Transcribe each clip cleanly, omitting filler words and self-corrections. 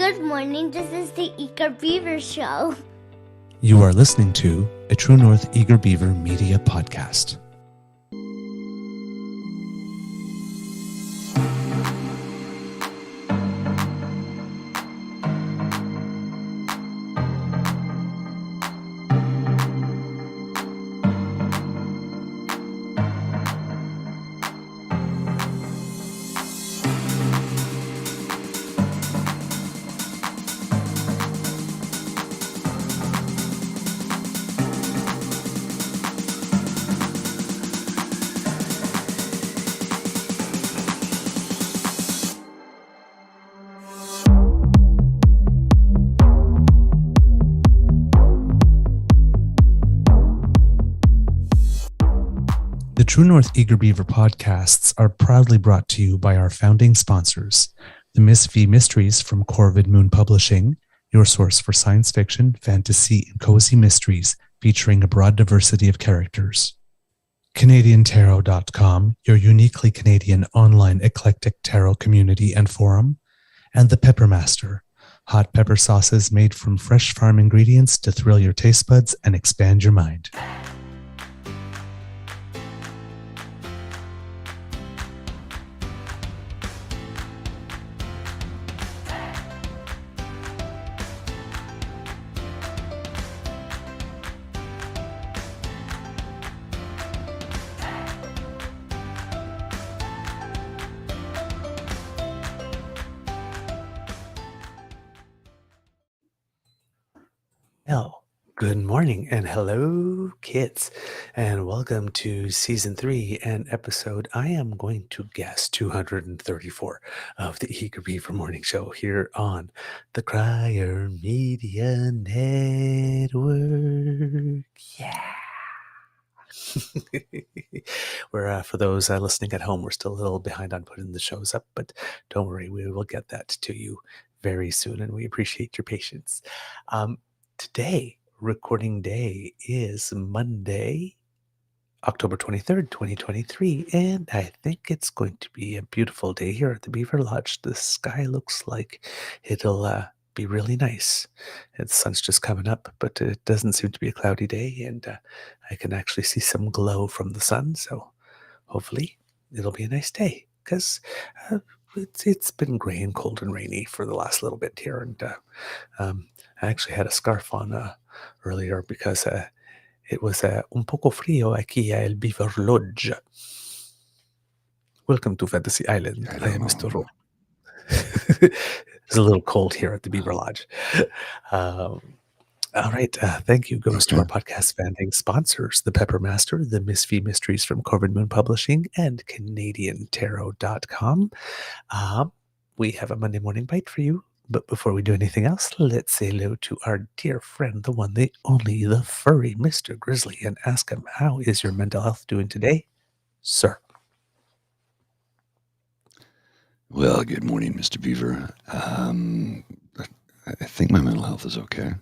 Good morning, this is the Eager Beaver Show. You are listening to a True North Eager Beaver Media Podcast. The True North Eager Beaver podcasts are proudly brought to you by our founding sponsors, the Miss V Mysteries from Corvid Moon Publishing, your source for science fiction, fantasy, and cozy mysteries featuring a broad diversity of characters. CanadianTarot.com, your uniquely Canadian online eclectic tarot community and forum, and the Peppermaster, hot pepper sauces made from fresh farm ingredients to thrill your taste buds and expand your mind. Well, good morning and hello, kids, and welcome to Season 3 and episode, I am going to guess, 234 of the Eager Beaver Morning Show here on the Crier Media Network. Yeah. We're for those listening at home, we're still a little behind on putting the shows up, but don't worry, we will get that to you very soon, and we appreciate your patience. Today, recording day, is Monday, October 23rd, 2023, and I think it's going to be a beautiful day here at the Beaver Lodge. The sky looks like it'll be really nice. The sun's just coming up, but it doesn't seem to be a cloudy day, and I can actually see some glow from the sun, so hopefully it'll be a nice day, because it's been gray and cold and rainy for the last little bit here, and I actually had a scarf on earlier because it was un poco frío aquí a El Beaver Lodge. Welcome to Fantasy Island. I am Mr. Ro. It's a little cold here at the Beaver Lodge. All right. Thank you goes to our podcast founding sponsors, the Peppermaster, the Miss V Mysteries from Corvid Moon Publishing, and CanadianTarot.com. We have a Monday morning bite for you. But before we do anything else, let's say hello to our dear friend, the one, the only, the furry Mr. Grizzly, and ask him, how is your mental health doing today, sir? Well, good morning, Mr. Beaver. I think my mental health is okay.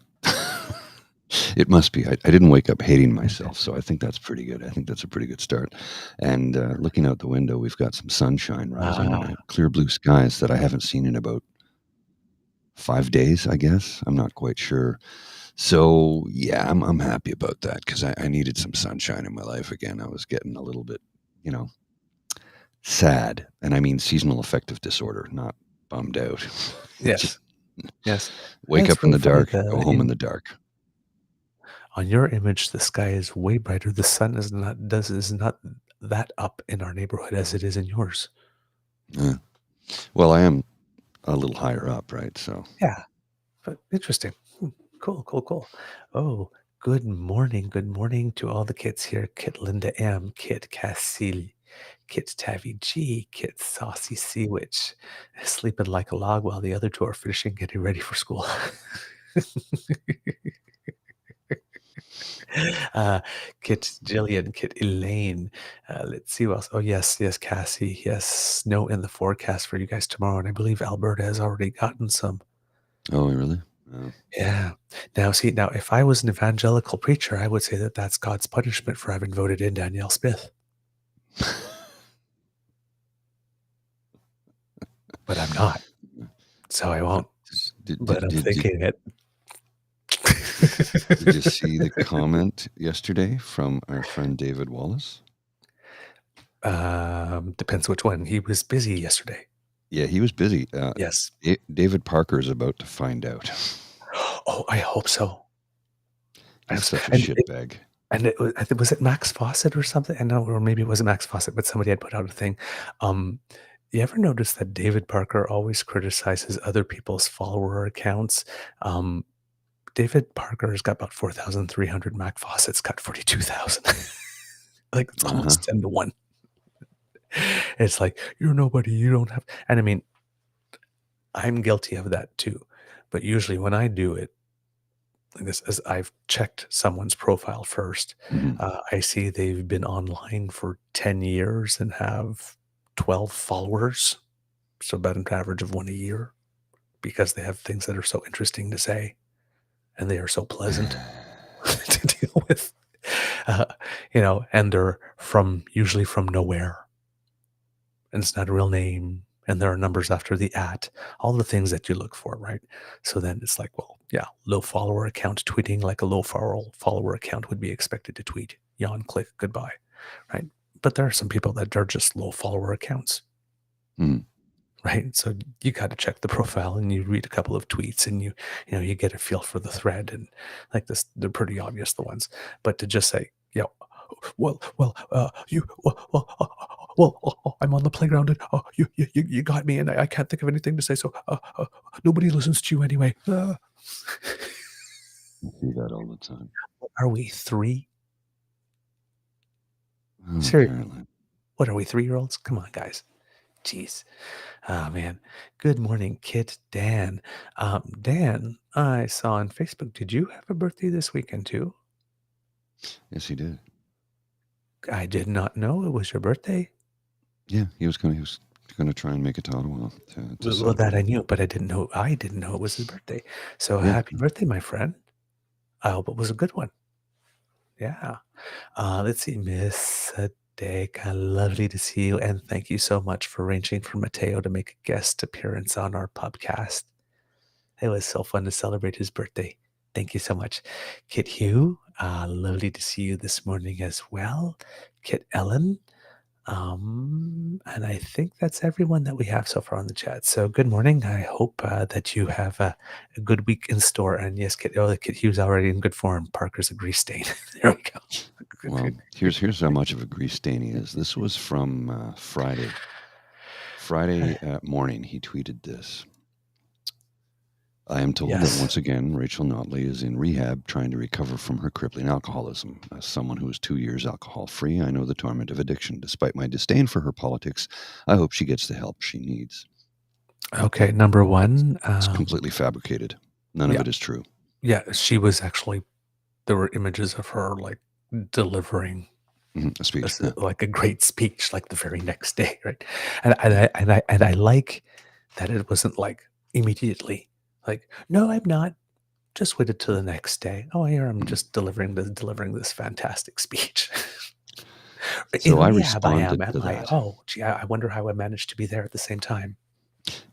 It must be. I didn't wake up hating myself, so I think that's pretty good. I think that's a pretty good start. And looking out the window, we've got some sunshine rising, clear blue skies that I haven't seen in about 5 days, I guess. I'm not quite sure. So yeah, I'm happy about that because I needed some sunshine in my life again. I was getting a little bit, sad. And I mean seasonal affective disorder, not bummed out. Yes. Yes. Wake up in the dark, go home in the dark. On your image, the sky is way brighter. The sun is not that up in our neighborhood as it is in yours. Well, I am a little higher up, right? So yeah, but interesting. Cool. Oh, good morning to all the kids here. Kit Linda M, Kit Cassie, Kit Tavi G, Kit Saucy Sea Witch, sleeping like a log while the other two are finishing getting ready for school. Kit Jillian, Kit Elaine. Let's see what else. Oh, yes, Cassie. Yes, snow in the forecast for you guys tomorrow. And I believe Alberta has already gotten some. Oh, really? Yeah. Now, if I was an evangelical preacher, I would say that that's God's punishment for having voted in Danielle Smith. But I'm not. So I won't. but I'm thinking it. Did you see the comment yesterday from our friend David Wallace? Depends which one. He was busy yesterday. Yeah, he was busy. Yes. David Parker is about to find out. Oh, I hope so. He's such a shitbag. And was it Max Fawcett or something? I know, or maybe it wasn't Max Fawcett, but somebody had put out a thing. You ever notice that David Parker always criticizes other people's follower accounts? David Parker's got about 4,300. Max Fawcett's got 42,000. Like it's almost 10 to 1. It's like, you're nobody, you don't have. And I mean, I'm guilty of that too. But usually when I do it, like this, as I've checked someone's profile first, I see they've been online for 10 years and have 12 followers. So about an average of 1 a year, because they have things that are so interesting to say and they are so pleasant to deal with. And they're usually from nowhere. And it's not a real name. And there are numbers after the @ all the things that you look for, right? So then it's like, well, yeah, low follower account tweeting like a low follower account would be expected to tweet. Yawn, click, goodbye, right? But there are some people that are just low follower accounts, right? So you got to check the profile and you read a couple of tweets and you get a feel for the thread, and like this, they're pretty obvious, the ones. But to just say, I'm on the playground and you got me and I can't think of anything to say, so nobody listens to you anyway. I see that all the time. What are we, 3? Seriously. What are we, 3-year-olds? Come on, guys. Jeez. Oh, man. Good morning, Kit Dan. Dan, I saw on Facebook, did you have a birthday this weekend too? Yes, he did. I did not know it was your birthday. Yeah, he was going to try and make it to Ottawa. Well, that I knew, but I didn't know it was his birthday. So happy birthday, my friend. I hope it was a good one. Yeah. Let's see, Miss Sadeka, lovely to see you, and thank you so much for arranging for Mateo to make a guest appearance on our podcast. It was so fun to celebrate his birthday. Thank you so much. Kit Hugh, lovely to see you this morning as well. Kit Ellen, and I think that's everyone that we have so far on the chat. So good morning. I hope that you have a good week in store. And yes, Kit Hugh's already in good form. Parker's a grease stain. There we go. Well, here's how much of a grease stain he is. This was from Friday. Friday morning, he tweeted this. I am told that once again, Rachel Notley is in rehab trying to recover from her crippling alcoholism. As someone who is 2 years alcohol-free, I know the torment of addiction. Despite my disdain for her politics, I hope she gets the help she needs. Okay, number one. It's completely fabricated. None of it is true. Yeah, she was actually, there were images of her like delivering a speech, like a great speech, like the very next day, right? And I like that it wasn't like immediately. Like, no, I'm not. Just waited till the next day. Oh, here I'm just delivering this fantastic speech. So I responded to that. Oh, gee, I wonder how I managed to be there at the same time.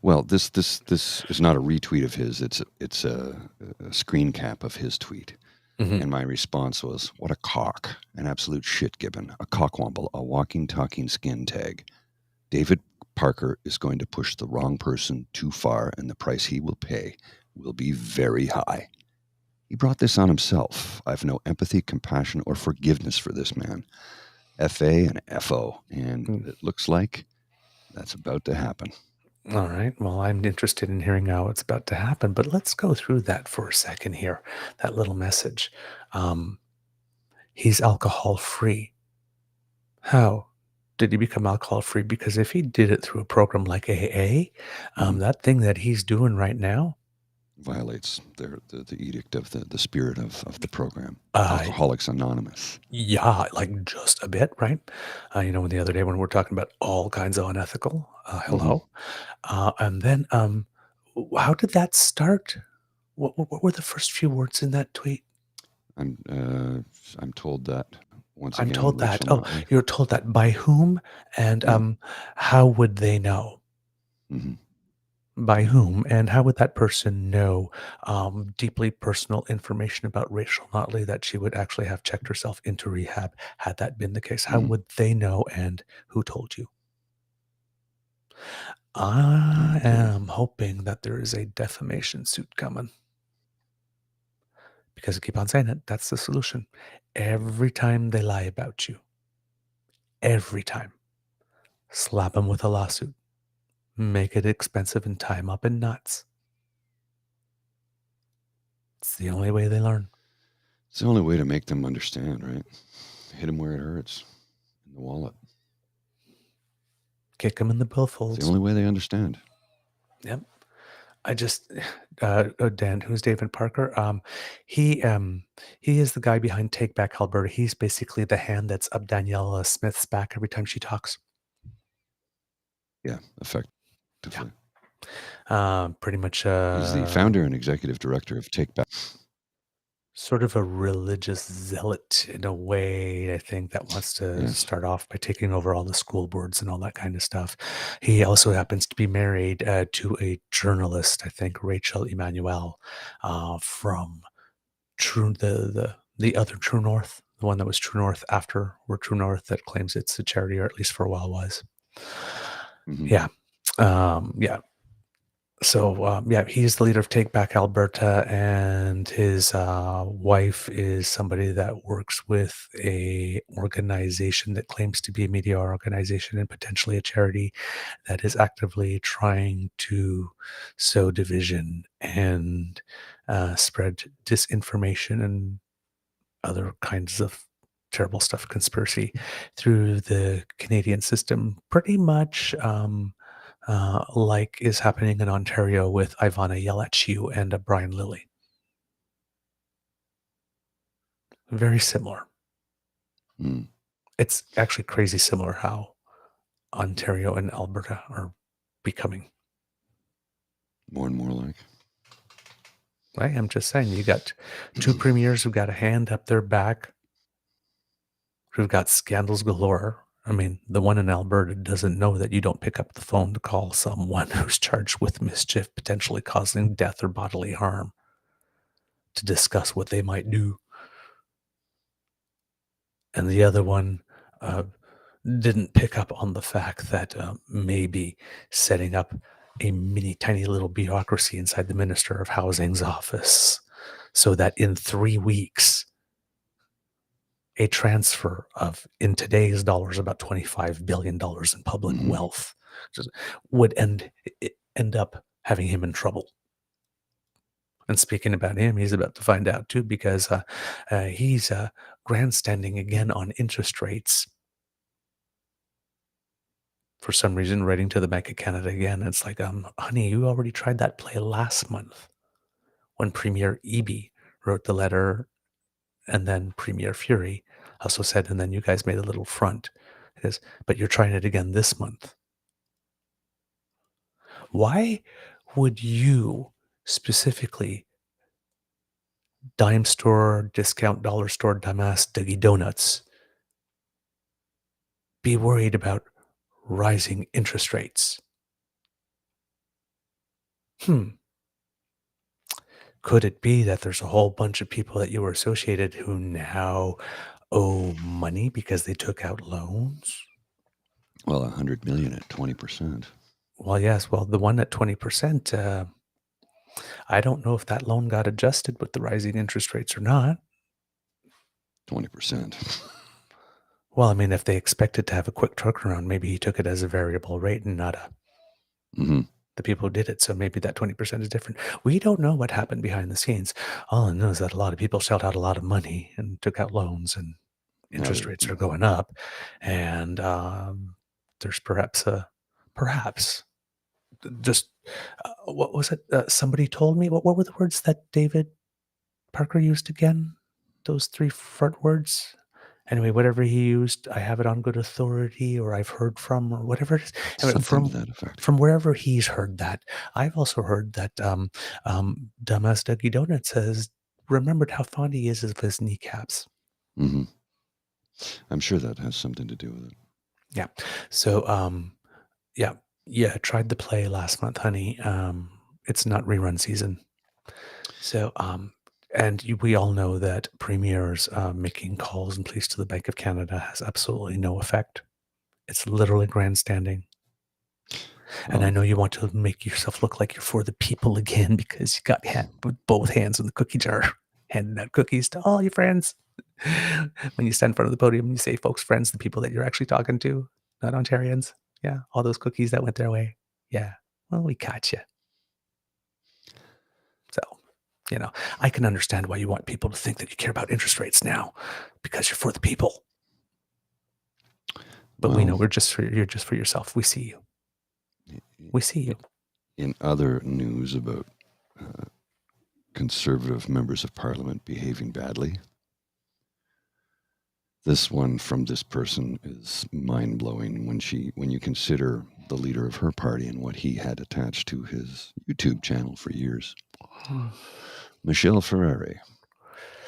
Well, this is not a retweet of his. It's a screen cap of his tweet. And my response was, "What a cock! An absolute shit gibbon, a cockwomble, a walking, talking skin tag. David Parker is going to push the wrong person too far, and the price he will pay will be very high. He brought this on himself. I have no empathy, compassion, or forgiveness for this man. FA and FO. And it looks like that's about to happen." All right. Well, I'm interested in hearing how it's about to happen, but let's go through that for a second here. That little message. He's alcohol free. How did he become alcohol free? Because if he did it through a program like AA, that thing that he's doing right now violates the edict of the spirit of the program. Alcoholics Anonymous. Yeah, like just a bit, right? When the other day when we were talking about all kinds of unethical, hello. And then how did that start? What were the first few words in that tweet? I'm told that once I'm again. told that. Oh, you're told that by whom? And how would they know? By whom? And how would that person know deeply personal information about Rachel Notley that she would actually have checked herself into rehab had that been the case? How would they know, and who told you? I am hoping that there is a defamation suit coming. Because I keep on saying it, that's the solution. Every time they lie about you, every time, slap them with a lawsuit. Make it expensive and tie them up in knots. It's the only way they learn. It's the only way to make them understand, right? Hit them where it hurts, in the wallet. Kick them in the It's billfolds. the only way they understand. Yep. I just, Dan, who's David Parker? He is the guy behind Take Back Alberta. He's basically the hand that's up Danielle Smith's back every time she talks. Yeah, effectively. Pretty much. He's the founder and executive director of Take Back. Sort of a religious zealot in a way, I think, that wants to start off by taking over all the school boards and all that kind of stuff. He also happens to be married to a journalist, I think, Rachel Emmanuel, from the other True North, the one that was True North after we're True North, that claims it's a charity, or at least for a while was. Yeah. Yeah. So, he's the leader of Take Back Alberta, and his wife is somebody that works with a organization that claims to be a media organization and potentially a charity that is actively trying to sow division and spread disinformation and other kinds of terrible stuff, conspiracy, through the Canadian system, pretty much like is happening in Ontario with Ivana Yalachiu and Brian Lilly. Very similar. It's actually crazy similar how Ontario and Alberta are becoming. More and more like. Right? I'm just saying, you got two premiers who've got a hand up their back, who've got scandals galore. I mean, the one in Alberta doesn't know that you don't pick up the phone to call someone who's charged with mischief, potentially causing death or bodily harm, to discuss what they might do. And the other one didn't pick up on the fact that maybe setting up a mini tiny little bureaucracy inside the Minister of Housing's office, so that in 3 weeks, a transfer of, in today's dollars, about $25 billion in public wealth would end up having him in trouble. And speaking about him, he's about to find out too, because he's grandstanding again on interest rates. For some reason, writing to the Bank of Canada again. It's like, honey, you already tried that play last month when Premier Eby wrote the letter, and then Premier Fury also said, and then you guys made a little front. But you're trying it again this month. Why would you specifically, dime store, discount dollar store, dumbass Dougie Donuts, be worried about rising interest rates? Could it be that there's a whole bunch of people that you were associated who now owe money because they took out loans? Well, $100 million at 20%. Well, yes. Well, the one at 20%, I don't know if that loan got adjusted with the rising interest rates or not. 20%. Well, I mean, if they expected to have a quick turnaround, maybe he took it as a variable rate and not the people who did it. So maybe that 20% is different. We don't know what happened behind the scenes. All I know is that a lot of people shelled out a lot of money and took out loans, and interest rates are going up. And there's perhaps just what was it? Somebody told me, what were the words that David Parker used again? Those 3 front words? Anyway, whatever he used, I have it on good authority, or I've heard from, or whatever it is. Anyway, Something to that effect. From wherever he's heard that. I've also heard that dumbass Dougie Donuts has remembered how fond he is of his kneecaps. I'm sure that has something to do with it. Yeah. So, Yeah, tried the play last month, honey. It's not rerun season. So, and we all know that premiers making calls and pleas to the Bank of Canada has absolutely no effect. It's literally grandstanding. And I know you want to make yourself look like you're for the people again because you got with both hands in the cookie jar, handing out cookies to all your friends. When you stand in front of the podium and you say, folks, friends, the people that you're actually talking to, not Ontarians. Yeah, all those cookies that went their way. Yeah, well, we caught you. So, I can understand why you want people to think that you care about interest rates now because you're for the people. But we know you're just for yourself. We see you. We see you. In other news about Conservative members of Parliament behaving badly, this one from this person is mind-blowing when you consider the leader of her party and what he had attached to his YouTube channel for years. Michelle Ferrari.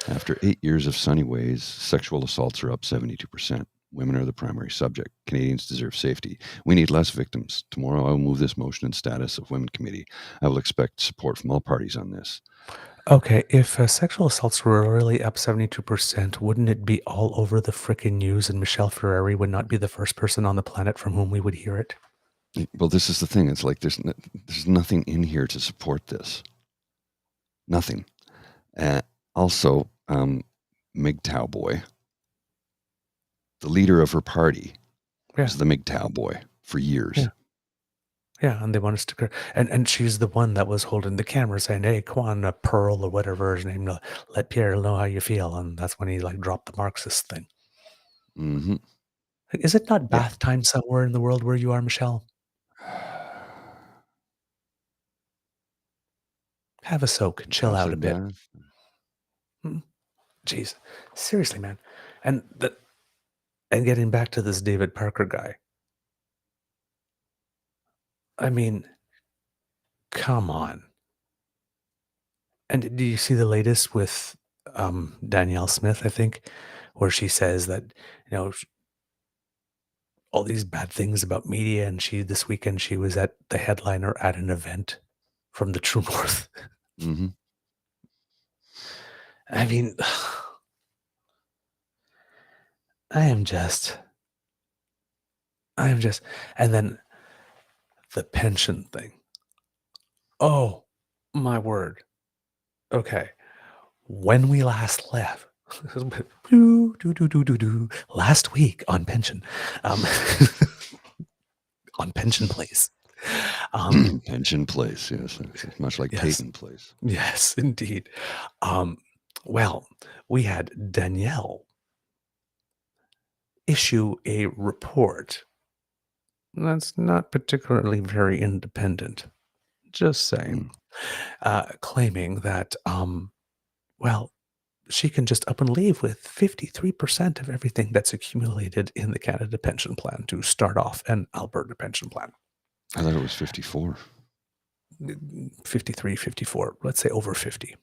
After 8 years of sunny ways, sexual assaults are up 72%. Women are the primary subject. Canadians deserve safety. We need less victims. Tomorrow I will move this motion in status of Women Committee. I will expect support from all parties on this. Okay, if sexual assaults were really up 72%, wouldn't it be all over the frickin' news and Michelle Ferrari would not be the first person on the planet from whom we would hear it? Well, this is the thing. It's like there's nothing in here to support this. Nothing. Also, MGTOW boy, the leader of her party, was the MGTOW boy for years. Yeah, and they want us to, and she's the one that was holding the camera saying, "Hey, come on, Pearl or whatever his name, let Pierre know how you feel," and that's when he dropped the Marxist thing. Mm-hmm. Is it not bath time somewhere in the world where you are, Michelle? Have a soak, chill out a bit. Jeez, seriously, man, and getting back to this David Parker guy. I mean, come on. And do you see the latest with Danielle Smith, I think, where she says that, all these bad things about media, and this weekend she was at the headliner at an event from the True North. Mm-hmm. I mean, I am just, and then the pension thing. Oh, my word. Okay. When we last left, last week on pension, on Pension Place. Pension Place, yes. Much like Peyton Place. Yes, indeed. Well, we had Danielle issue a report that's not particularly very independent, just saying, claiming that, she can just up and leave with 53% of everything that's accumulated in the Canada Pension Plan to start off an Alberta Pension Plan. I thought it was 54. 53, 54, let's say over 50.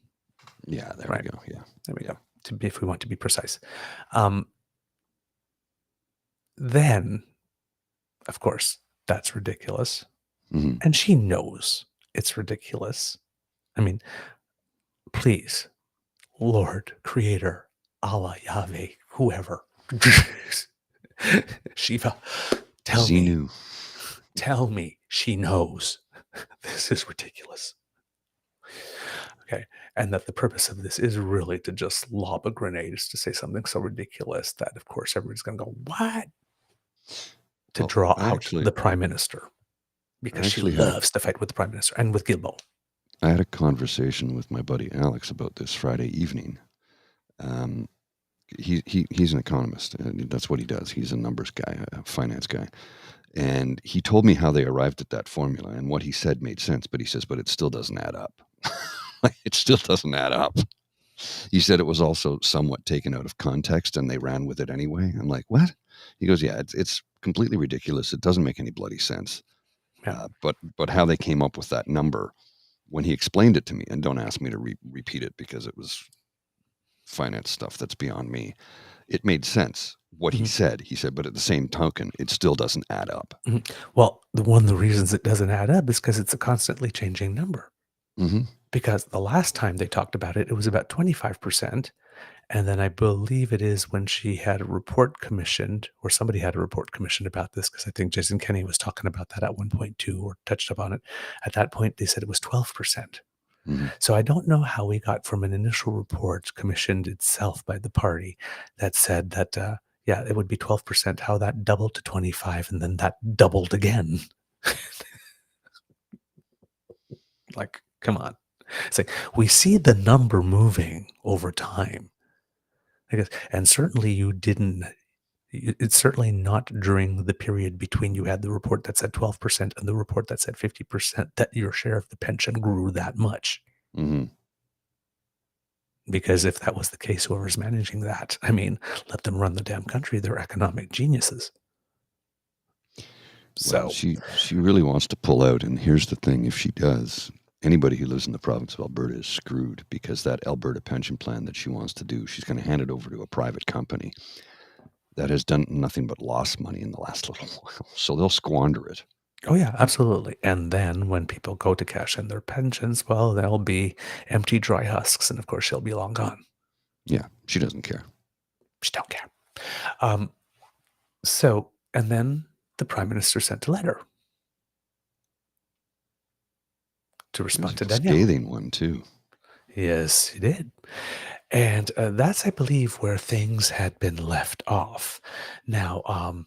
Yeah, there we go. Yeah. There we go. If we want to be precise. Then, of course, that's ridiculous. Mm-hmm. And she knows it's ridiculous. I mean, please, Lord, Creator, Allah, Yahweh, whoever, Shiva, tell me she knows this is ridiculous. Okay. And that the purpose of this is really to just lob a grenade, is to say something so ridiculous that, of course, everybody's going to go, what? To draw out the Prime Minister. Because she loves to fight with the Prime Minister and with Guilbeault. I had a conversation with my buddy Alex about this Friday evening. He's an economist. That's what he does. He's a numbers guy, a finance guy. And he told me how they arrived at that formula, and what he said made sense, but he says, but it still doesn't add up. It still doesn't add up. He said it was also somewhat taken out of context and they ran with it anyway. I'm like, what? He goes, yeah, it's completely ridiculous. It doesn't make any bloody sense. Yeah. But how they came up with that number, when he explained it to me, and don't ask me to repeat it because it was finance stuff that's beyond me, it made sense. what he Mhm. said. He said, but at the same token, it still doesn't add up. Well, one of the reasons it doesn't add up is because it's a constantly changing number. Mm-hmm. Because the last time they talked about it, it was about 25%. And then I believe it is when she had a report commissioned, or somebody had a report commissioned about this, because I think Jason Kenney was talking about that at one point too, or touched upon it. At that point, they said it was 12%. Mm-hmm. So I don't know how we got from an initial report commissioned itself by the party that said that, yeah, it would be 12%, how that doubled to 25 and then that doubled again. Like, come on. It's like we see the number moving over time. And certainly you didn't, it's certainly not during the period between you had the report that said 12% and the report that said 50% that your share of the pension grew that much. Mm-hmm. Because if that was the case, whoever's managing that, I mean, let them run the damn country. They're economic geniuses. Well, So, she really wants to pull out, and here's the thing: if she does, anybody who lives in the province of Alberta is screwed, because that Alberta pension plan that she wants to do, she's going to hand it over to a private company that has done nothing but lost money in the last little while. So they'll squander it. oh yeah, absolutely. And then when people go to cash in their pensions, well, they'll be empty, dry husks, and of course she'll be long gone. Yeah, she doesn't care. She don't care. So, and then the prime minister sent a letter to It was respond to a Danielle. scathing one too. Yes, he did. And that's, I believe, where things had been left off. Now,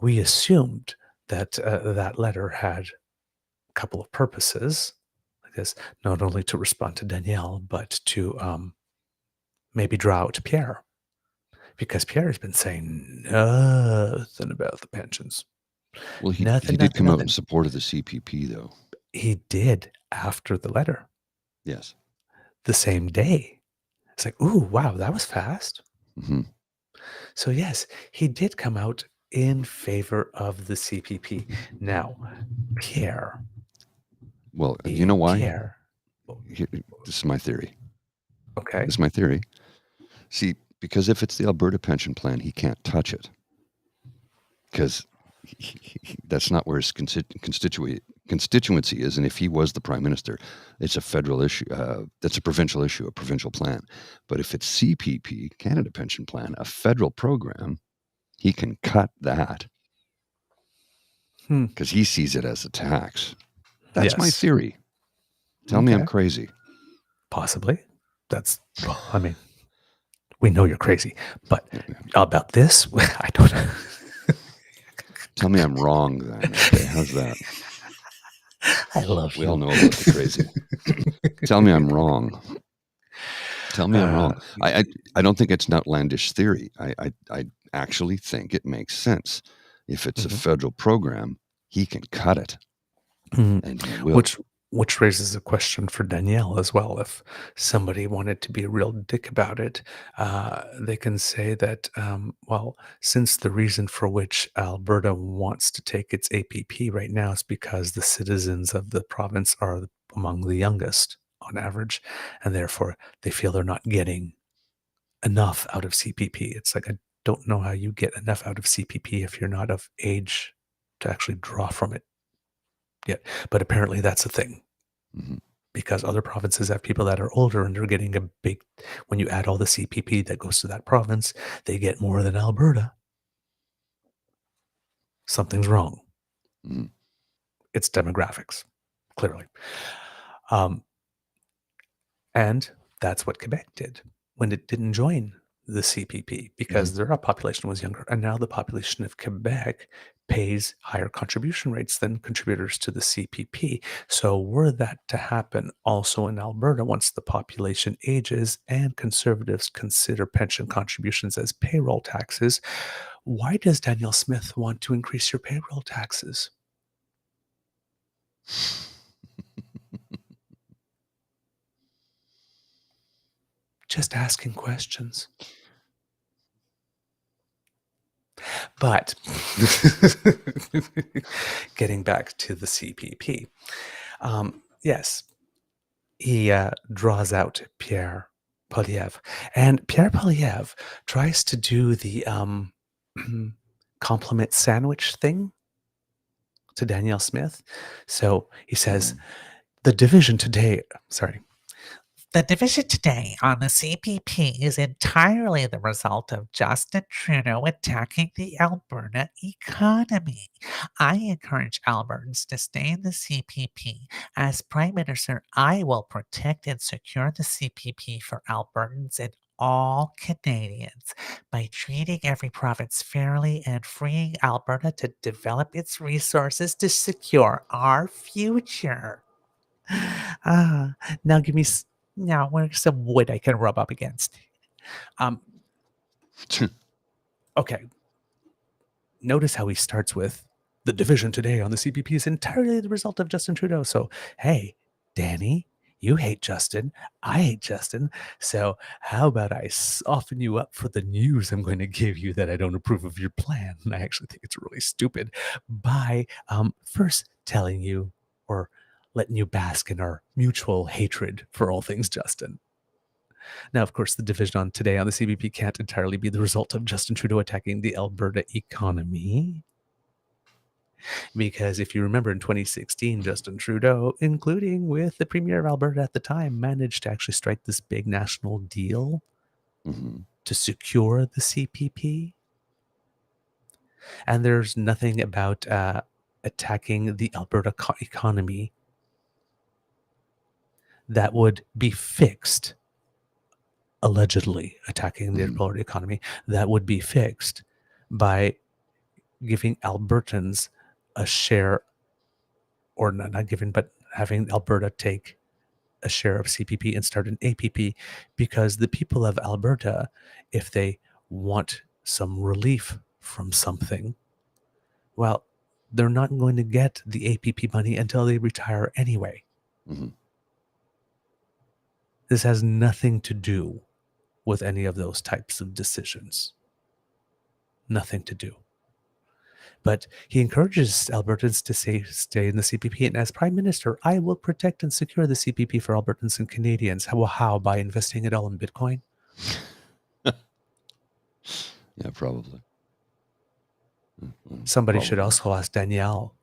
we assumed that that letter had a couple of purposes, I guess, not only to respond to Danielle, but to maybe draw out Pierre, because Pierre has been saying nothing about the pensions. Well, he Nothing, did come out in nothing. support of the CPP, though. He did after the letter, Yes. the same day. It's like, ooh, wow, that was fast. Mm-hmm. So yes, he did come out in favor of the CPP. Now, Pierre. Well, you know why? Pierre. This is my theory. Okay. This is my theory. See, because if it's the Alberta pension plan, he can't touch it, because that's not where his constituency is. And if he was the prime minister, it's a federal issue. That's a provincial issue, a provincial plan. But if it's CPP, Canada Pension Plan, a federal program, he can cut that because he sees it as a tax. That's my Yes. theory. Tell me I'm Okay. crazy. Possibly. That's, well, I mean, we know you're crazy, but about this, I don't know. Tell me I'm wrong then. Okay, how's that? I love We you. all know about the crazy. Tell me I'm wrong. Tell me I'm wrong. I don't think it's an outlandish theory. I actually think it makes sense. If it's a federal program, he can cut it, and he will. Which raises a question for Danielle as well. If somebody wanted to be a real dick about it, they can say that, well, since the reason for which Alberta wants to take its APP right now is because the citizens of the province are among the youngest on average, and therefore they feel they're not getting enough out of CPP. It's like, I don't know how you get enough out of CPP if you're not of age to actually draw from it yet. But apparently that's a thing. Mm-hmm. Because other provinces have people that are older and they're getting a big, when you add all the CPP that goes to that province, they get more than Alberta. Something's wrong. Mm-hmm. It's demographics, clearly. And that's what Quebec did when it didn't join the CPP, because their population was younger. And now the population of Quebec pays higher contribution rates than contributors to the CPP. So were that to happen also in Alberta, once the population ages and conservatives consider pension contributions as payroll taxes, why does Danielle Smith want to increase your payroll taxes? Just asking questions. But getting back to the CPP, yes, he draws out Pierre Poliev, and Pierre Poliev tries to do the compliment sandwich thing to Danielle Smith. So he says, the division today, sorry, The division today on the CPP is entirely the result of Justin Trudeau attacking the Alberta economy. I encourage Albertans to stay in the CPP. As Prime Minister, I will protect and secure the CPP for Albertans and all Canadians by treating every province fairly and freeing Alberta to develop its resources to secure our future. Now give me now where's some wood I can rub up against? Okay. Notice how he starts with the division today on the CPP is entirely the result of Justin Trudeau. So, hey, Danny, you hate Justin. I hate Justin. So, how about I soften you up for the news I'm going to give you that I don't approve of your plan? And I actually think it's really stupid by first telling you or letting you bask in our mutual hatred for all things Justin. Now, of course, the division on today on the CBP can't entirely be the result of Justin Trudeau attacking the Alberta economy. Because if you remember in 2016, Justin Trudeau, including with the Premier of Alberta at the time, managed to actually strike this big national deal to secure the CPP. And there's nothing about attacking the Alberta economy that would be fixed, allegedly attacking the Alberta economy, that would be fixed by giving Albertans a share, or not giving, but having Alberta take a share of CPP and start an APP, because the people of Alberta, if they want some relief from something, well, they're not going to get the APP money until they retire anyway. This has nothing to do with any of those types of decisions. Nothing to do. But he encourages Albertans to stay in the CPP. And as Prime Minister, I will protect and secure the CPP for Albertans and Canadians. How? By investing it all in Bitcoin? Yeah, probably. Somebody should also ask Danielle.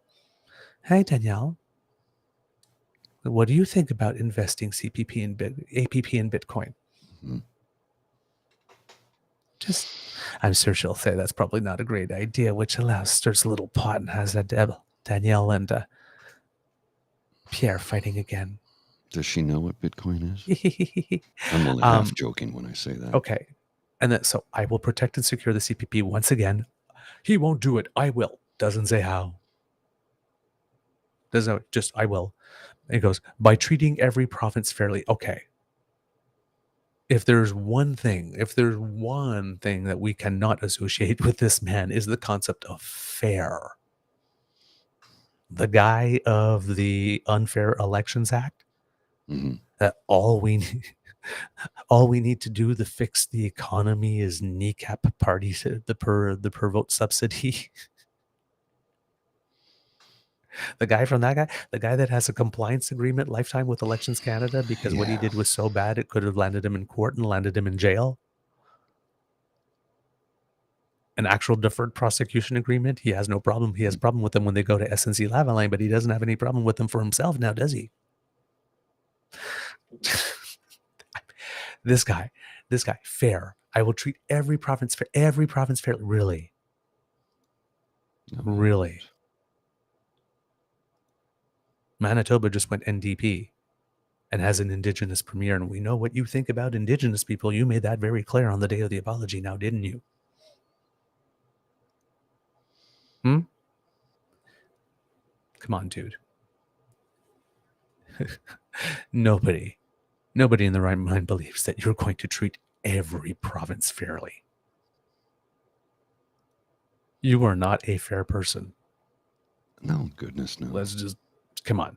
Hey, Danielle, what do you think about investing CPP in APP in Bitcoin? I'm sure she'll say that's probably not a great idea, which stirs a little pot and has Danielle and Pierre fighting again. Does she know what Bitcoin is? I'm only half joking when I say that. Okay. And then, so I will protect and secure the CPP once again. He won't do it. I will. Doesn't say how. Doesn't just, I will. And he goes, by treating every province fairly. Okay. If there's one thing that we cannot associate with this man is the concept of fair. The guy of the Unfair Elections Act, that all we need to do to fix the economy is kneecap parties, the per vote subsidy. The guy that has a compliance agreement lifetime with Elections Canada because what he did was so bad it could have landed him in court and landed him in jail. An actual deferred prosecution agreement, he has no problem. He has a problem with them when they go to SNC-Lavalin, but he doesn't have any problem with them for himself now, does he? This guy, fair. I will treat every province fairly. Really? Really? Manitoba just went NDP and has an Indigenous premier, and we know what you think about Indigenous people. You made that very clear on the day of the apology now, didn't you? Come on, dude. Nobody in the right mind believes that you're going to treat every province fairly. You are not a fair person. No, goodness, no. Let's just, come on.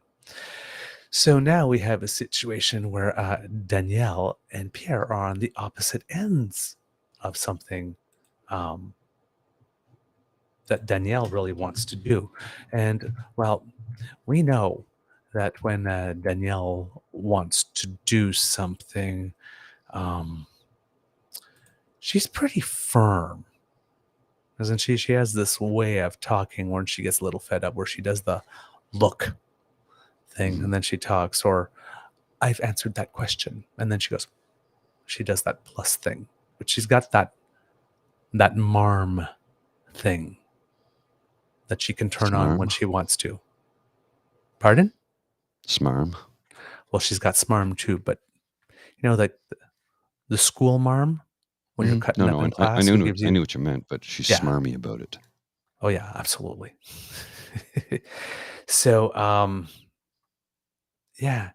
So now we have a situation where Danielle and Pierre are on the opposite ends of something that Danielle really wants to do. And, well, we know that when Danielle wants to do something, she's pretty firm. Because then she has this way of talking when she gets a little fed up, where she does the look thing, and then she talks, or I've answered that question, and then she does that plus thing, but she's got that marm thing that she can turn on when Smarm? she wants to. Pardon? Smarm? Well, she's got smarm too, but you know, the school marm when you're cutting up in I class, who gives I you? knew what you meant, but she's Yeah. smarmy about it. Oh yeah, absolutely. So, yeah,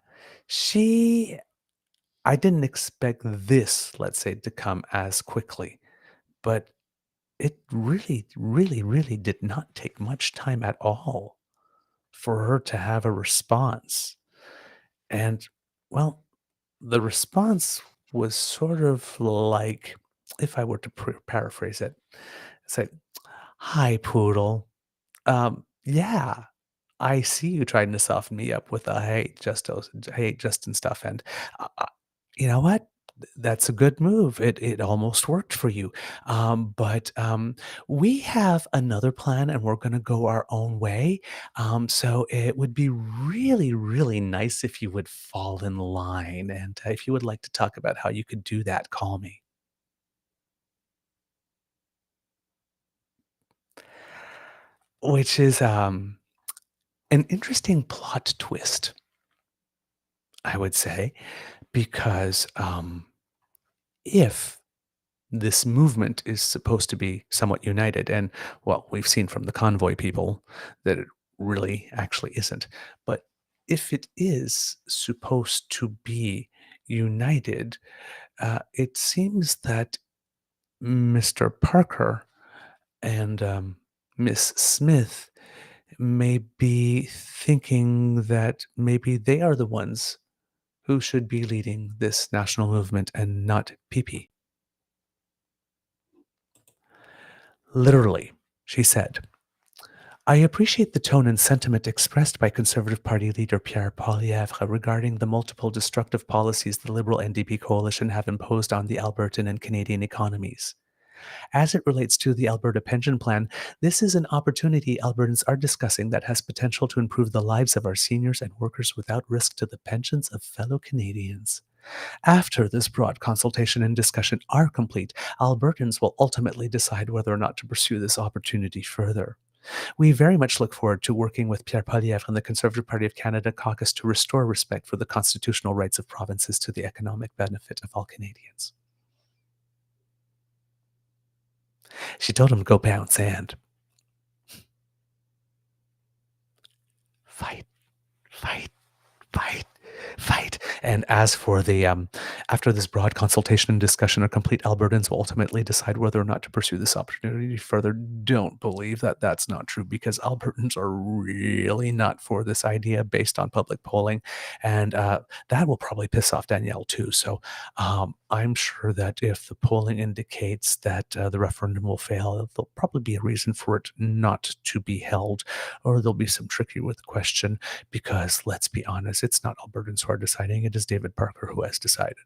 I didn't expect this, let's say, to come as quickly, but it really, really, really did not take much time at all for her to have a response. And, well, the response was sort of like, if I were to paraphrase it, it's like, "Hi, poodle. Yeah, I see you trying to soften me up with the hey, Justin stuff, and you know what? That's a good move. It almost worked for you, but we have another plan, and we're going to go our own way. So it would be really, really nice if you would fall in line, and if you would like to talk about how you could do that, call me." Which is an interesting plot twist, I would say, because if this movement is supposed to be somewhat united, and well, we've seen from the convoy people that it really actually isn't. But if it is supposed to be united, it seems that Mr. Parker and Miss Smith may be thinking that maybe they are the ones who should be leading this national movement and not PP. Literally, she said, "I appreciate the tone and sentiment expressed by Conservative Party leader Pierre Poilievre regarding the multiple destructive policies the Liberal NDP coalition have imposed on the Albertan and Canadian economies. As it relates to the Alberta Pension Plan, this is an opportunity Albertans are discussing that has potential to improve the lives of our seniors and workers without risk to the pensions of fellow Canadians. After this broad consultation and discussion are complete, Albertans will ultimately decide whether or not to pursue this opportunity further. We very much look forward to working with Pierre Poilievre and the Conservative Party of Canada caucus to restore respect for the constitutional rights of provinces to the economic benefit of all Canadians." She told him to go pound sand. Fight, fight, fight, fight. And as for the, after this broad consultation and discussion are complete, Albertans will ultimately decide whether or not to pursue this opportunity further. Don't believe that that's not true, because Albertans are really not for this idea based on public polling. And that will probably piss off Danielle too. So I'm sure that if the polling indicates that the referendum will fail, there'll probably be a reason for it not to be held, or there'll be some trickery with the question, because let's be honest, it's not Albertans who are deciding, it is David Parker who has decided.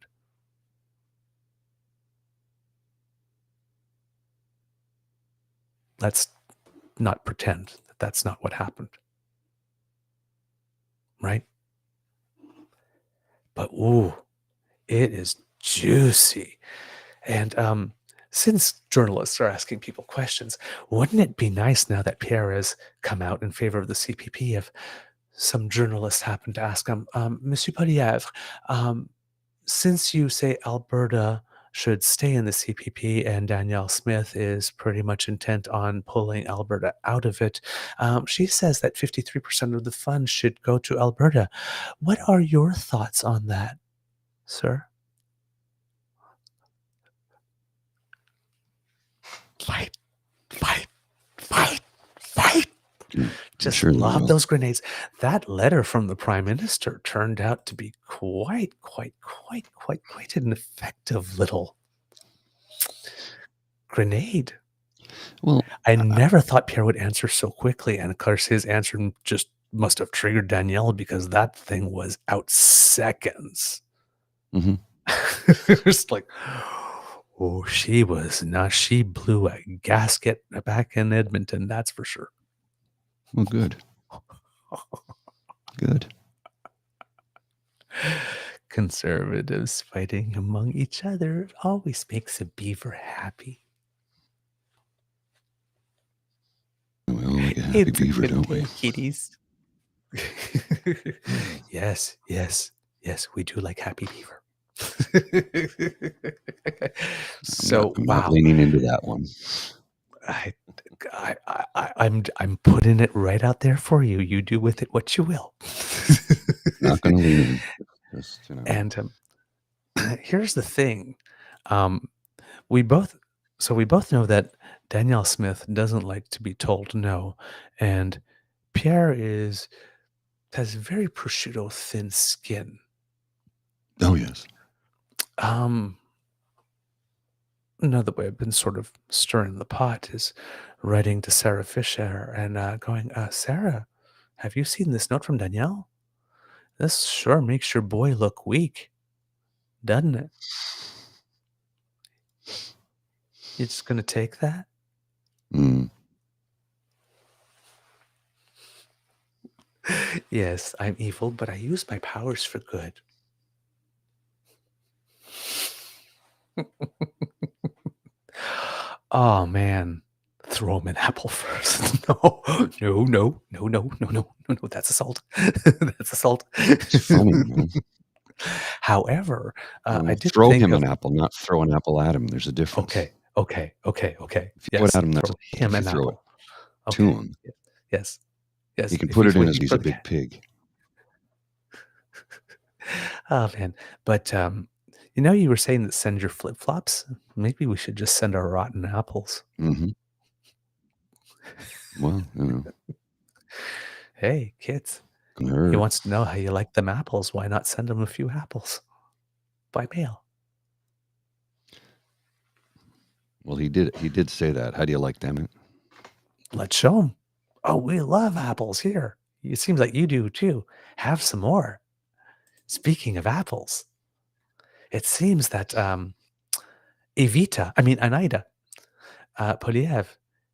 Let's not pretend that that's not what happened. Right? But ooh, it is juicy. And since journalists are asking people questions, wouldn't it be nice, now that Pierre has come out in favor of the CPP, if some journalists happen to ask him, "Monsieur Poilievre, since you say Alberta should stay in the CPP and Danielle Smith is pretty much intent on pulling Alberta out of it, she says that 53% of the funds should go to Alberta. What are your thoughts on that, sir?" Fight, fight, fight, fight. Just Surely love will. those grenades. That letter from the Prime Minister turned out to be quite an effective little grenade. Well, I never thought Pierre would answer so quickly, and of course his answer just must have triggered Danielle, because that thing was out seconds. mhm. It's like, Oh, she was not. She blew a gasket back in Edmonton, that's for sure. Well, good. Good. Conservatives fighting among each other always makes a beaver happy. We all like a happy It's a beaver, good don't we? day, kitties. Yes, yes, yes, we do like happy beaver. So, I'm not wow. leaning into that one. I'm putting it right out there for you. You do with it what you will. Not going to lean in. Just, And here's the thing. We both know that Danielle Smith doesn't like to be told no, and Pierre has very prosciutto thin skin. Oh, yes. Another way I've been sort of stirring the pot is writing to Sarah Fisher and going, Sarah, have you seen this note from Danielle? This sure makes your boy look weak, doesn't it? You just gonna take that? Mm. Yes, I'm evil, but I use my powers for good. Oh man, throw him an apple first. No, no, no, no, no, no, no, no, no. That's assault. That's assault. It's funny, man. However, I did Throw think him of an apple, not throw an apple at him. There's a difference. okay. If you throw it Yes, at him, that's throw assault. him If you an throw it apple. to Okay. him, Yes. Yes. he can If put you it in when as you he's throw a the big pig. Oh man, but you were saying that send your flip flops. Maybe we should just send our rotten apples. Mm-hmm. Well, Hey, kids, gonna he hurt. wants to know how you like them apples. Why not send him a few apples by mail? Well, he did say that. How do you like them? Let's show him. Oh, we love apples here. It seems like you do too. Have some more. Speaking of apples, it seems that Anaida Poliev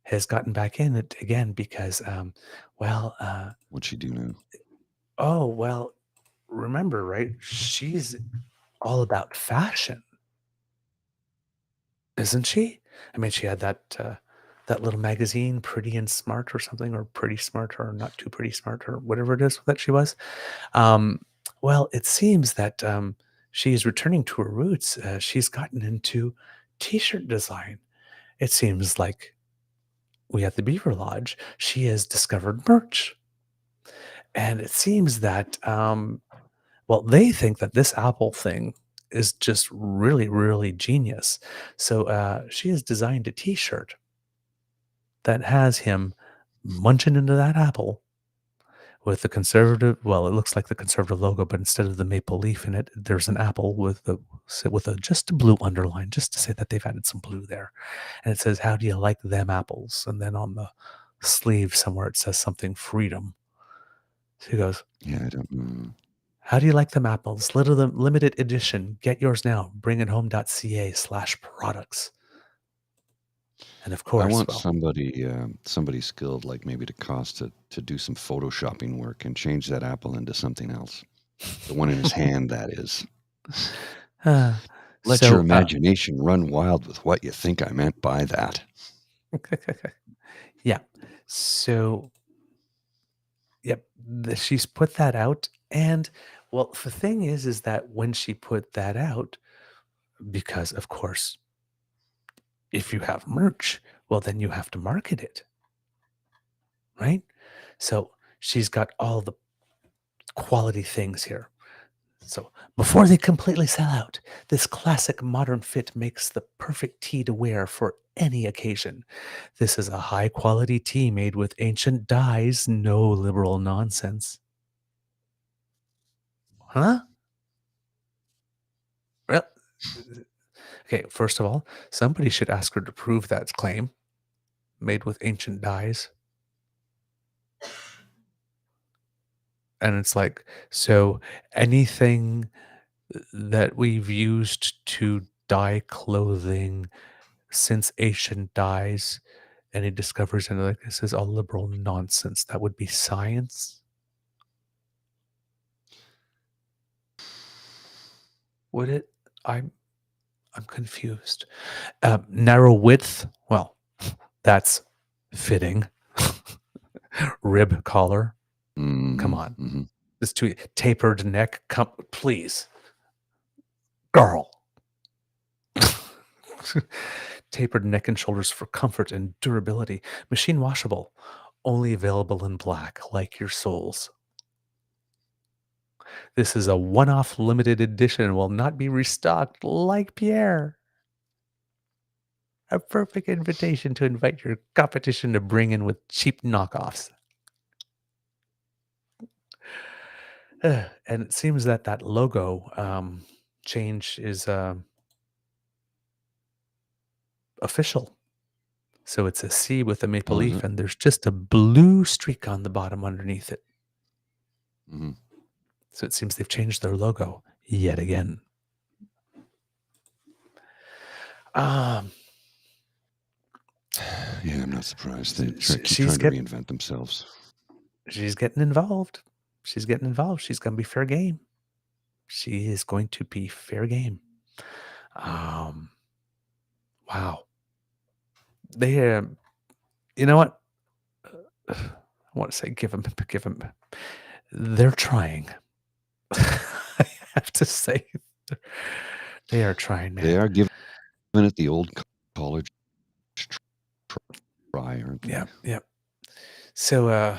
has gotten back in it again because, What'd she do now? oh, well, remember, right? She's all about fashion, isn't she? I mean, she had that little magazine, Pretty and Smart or something, or Pretty Smart or Not Too Pretty Smart or whatever it is that she was. Um, well, it seems that she is returning to her roots. She's gotten into t-shirt design. It seems like we at the Beaver Lodge, she has discovered merch. And it seems that, they think that this Apple thing is just really, really genius. So she has designed a t shirt that has him munching into that apple with the conservative, well, it looks like the conservative logo, but instead of the maple leaf in it, there's an apple with a just a blue underline, just to say that they've added some blue there. And it says, "How do you like them apples?" And then on the sleeve somewhere it says something freedom. So he goes, Yeah, I don't know. "How do you like them apples? Limited edition. Get yours now. Bringithome.ca/products." And of I course, want well, somebody skilled, like maybe to cost to do some photoshopping work and change that apple into something else. The one in his hand, that is. uh, Let your so imagination run wild with what you think I meant by that. yeah. So yep, she's put that out, and well, the thing is that when she put that out, because of course, if you have merch, well, then you have to market it, right? So she's got all the quality things here. So before they completely sell out, this classic modern fit makes the perfect tee to wear for any occasion. This is a high quality tee made with ancient dyes, no liberal nonsense. Huh? Well, okay, first of all, somebody should ask her to prove that claim made with ancient dyes. And it's like, so anything that we've used to dye clothing since Asian dyes, and he discovers, and like, this is all liberal nonsense. That would be science. Would it? I'm confused. Narrow width. Well, that's fitting. Rib collar. Come on. Mm-hmm. This too tapered neck. Come, please, girl. Tapered neck and shoulders for comfort and durability. Machine washable. Only available in black, like your souls. This is a one-off limited edition and will not be restocked, like Pierre. A perfect invitation to invite your competition to bring in with cheap knockoffs. And it seems that that logo change is official. So it's a C with a maple leaf, and there's just a blue streak on the bottom underneath it. Mm-hmm. So it seems they've changed their logo yet again. Yeah, I'm not surprised. They keep trying to reinvent themselves. She's getting involved. She's getting involved. She's going to be fair game. She is going to be fair game. Wow. They, you know what? I want to say give them. They're trying. I have to say, they are trying, man. They are giving it the old college try, aren't they? Yeah, yeah. So,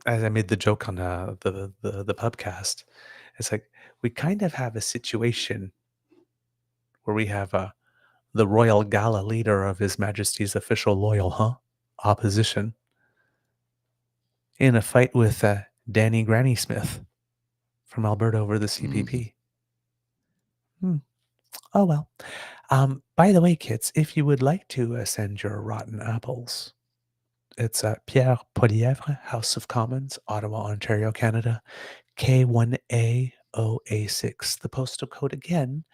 as I made the joke on the pubcast, it's like we kind of have a situation where we have the Royal Gala leader of His Majesty's official loyal opposition in a fight with Danny Granny Smith from Alberta over the CPP. Oh, well. By the way, kids, if you would like to send your rotten apples, it's Pierre Polievre, House of Commons, Ottawa, Ontario, Canada, K1A0A6. The postal code again,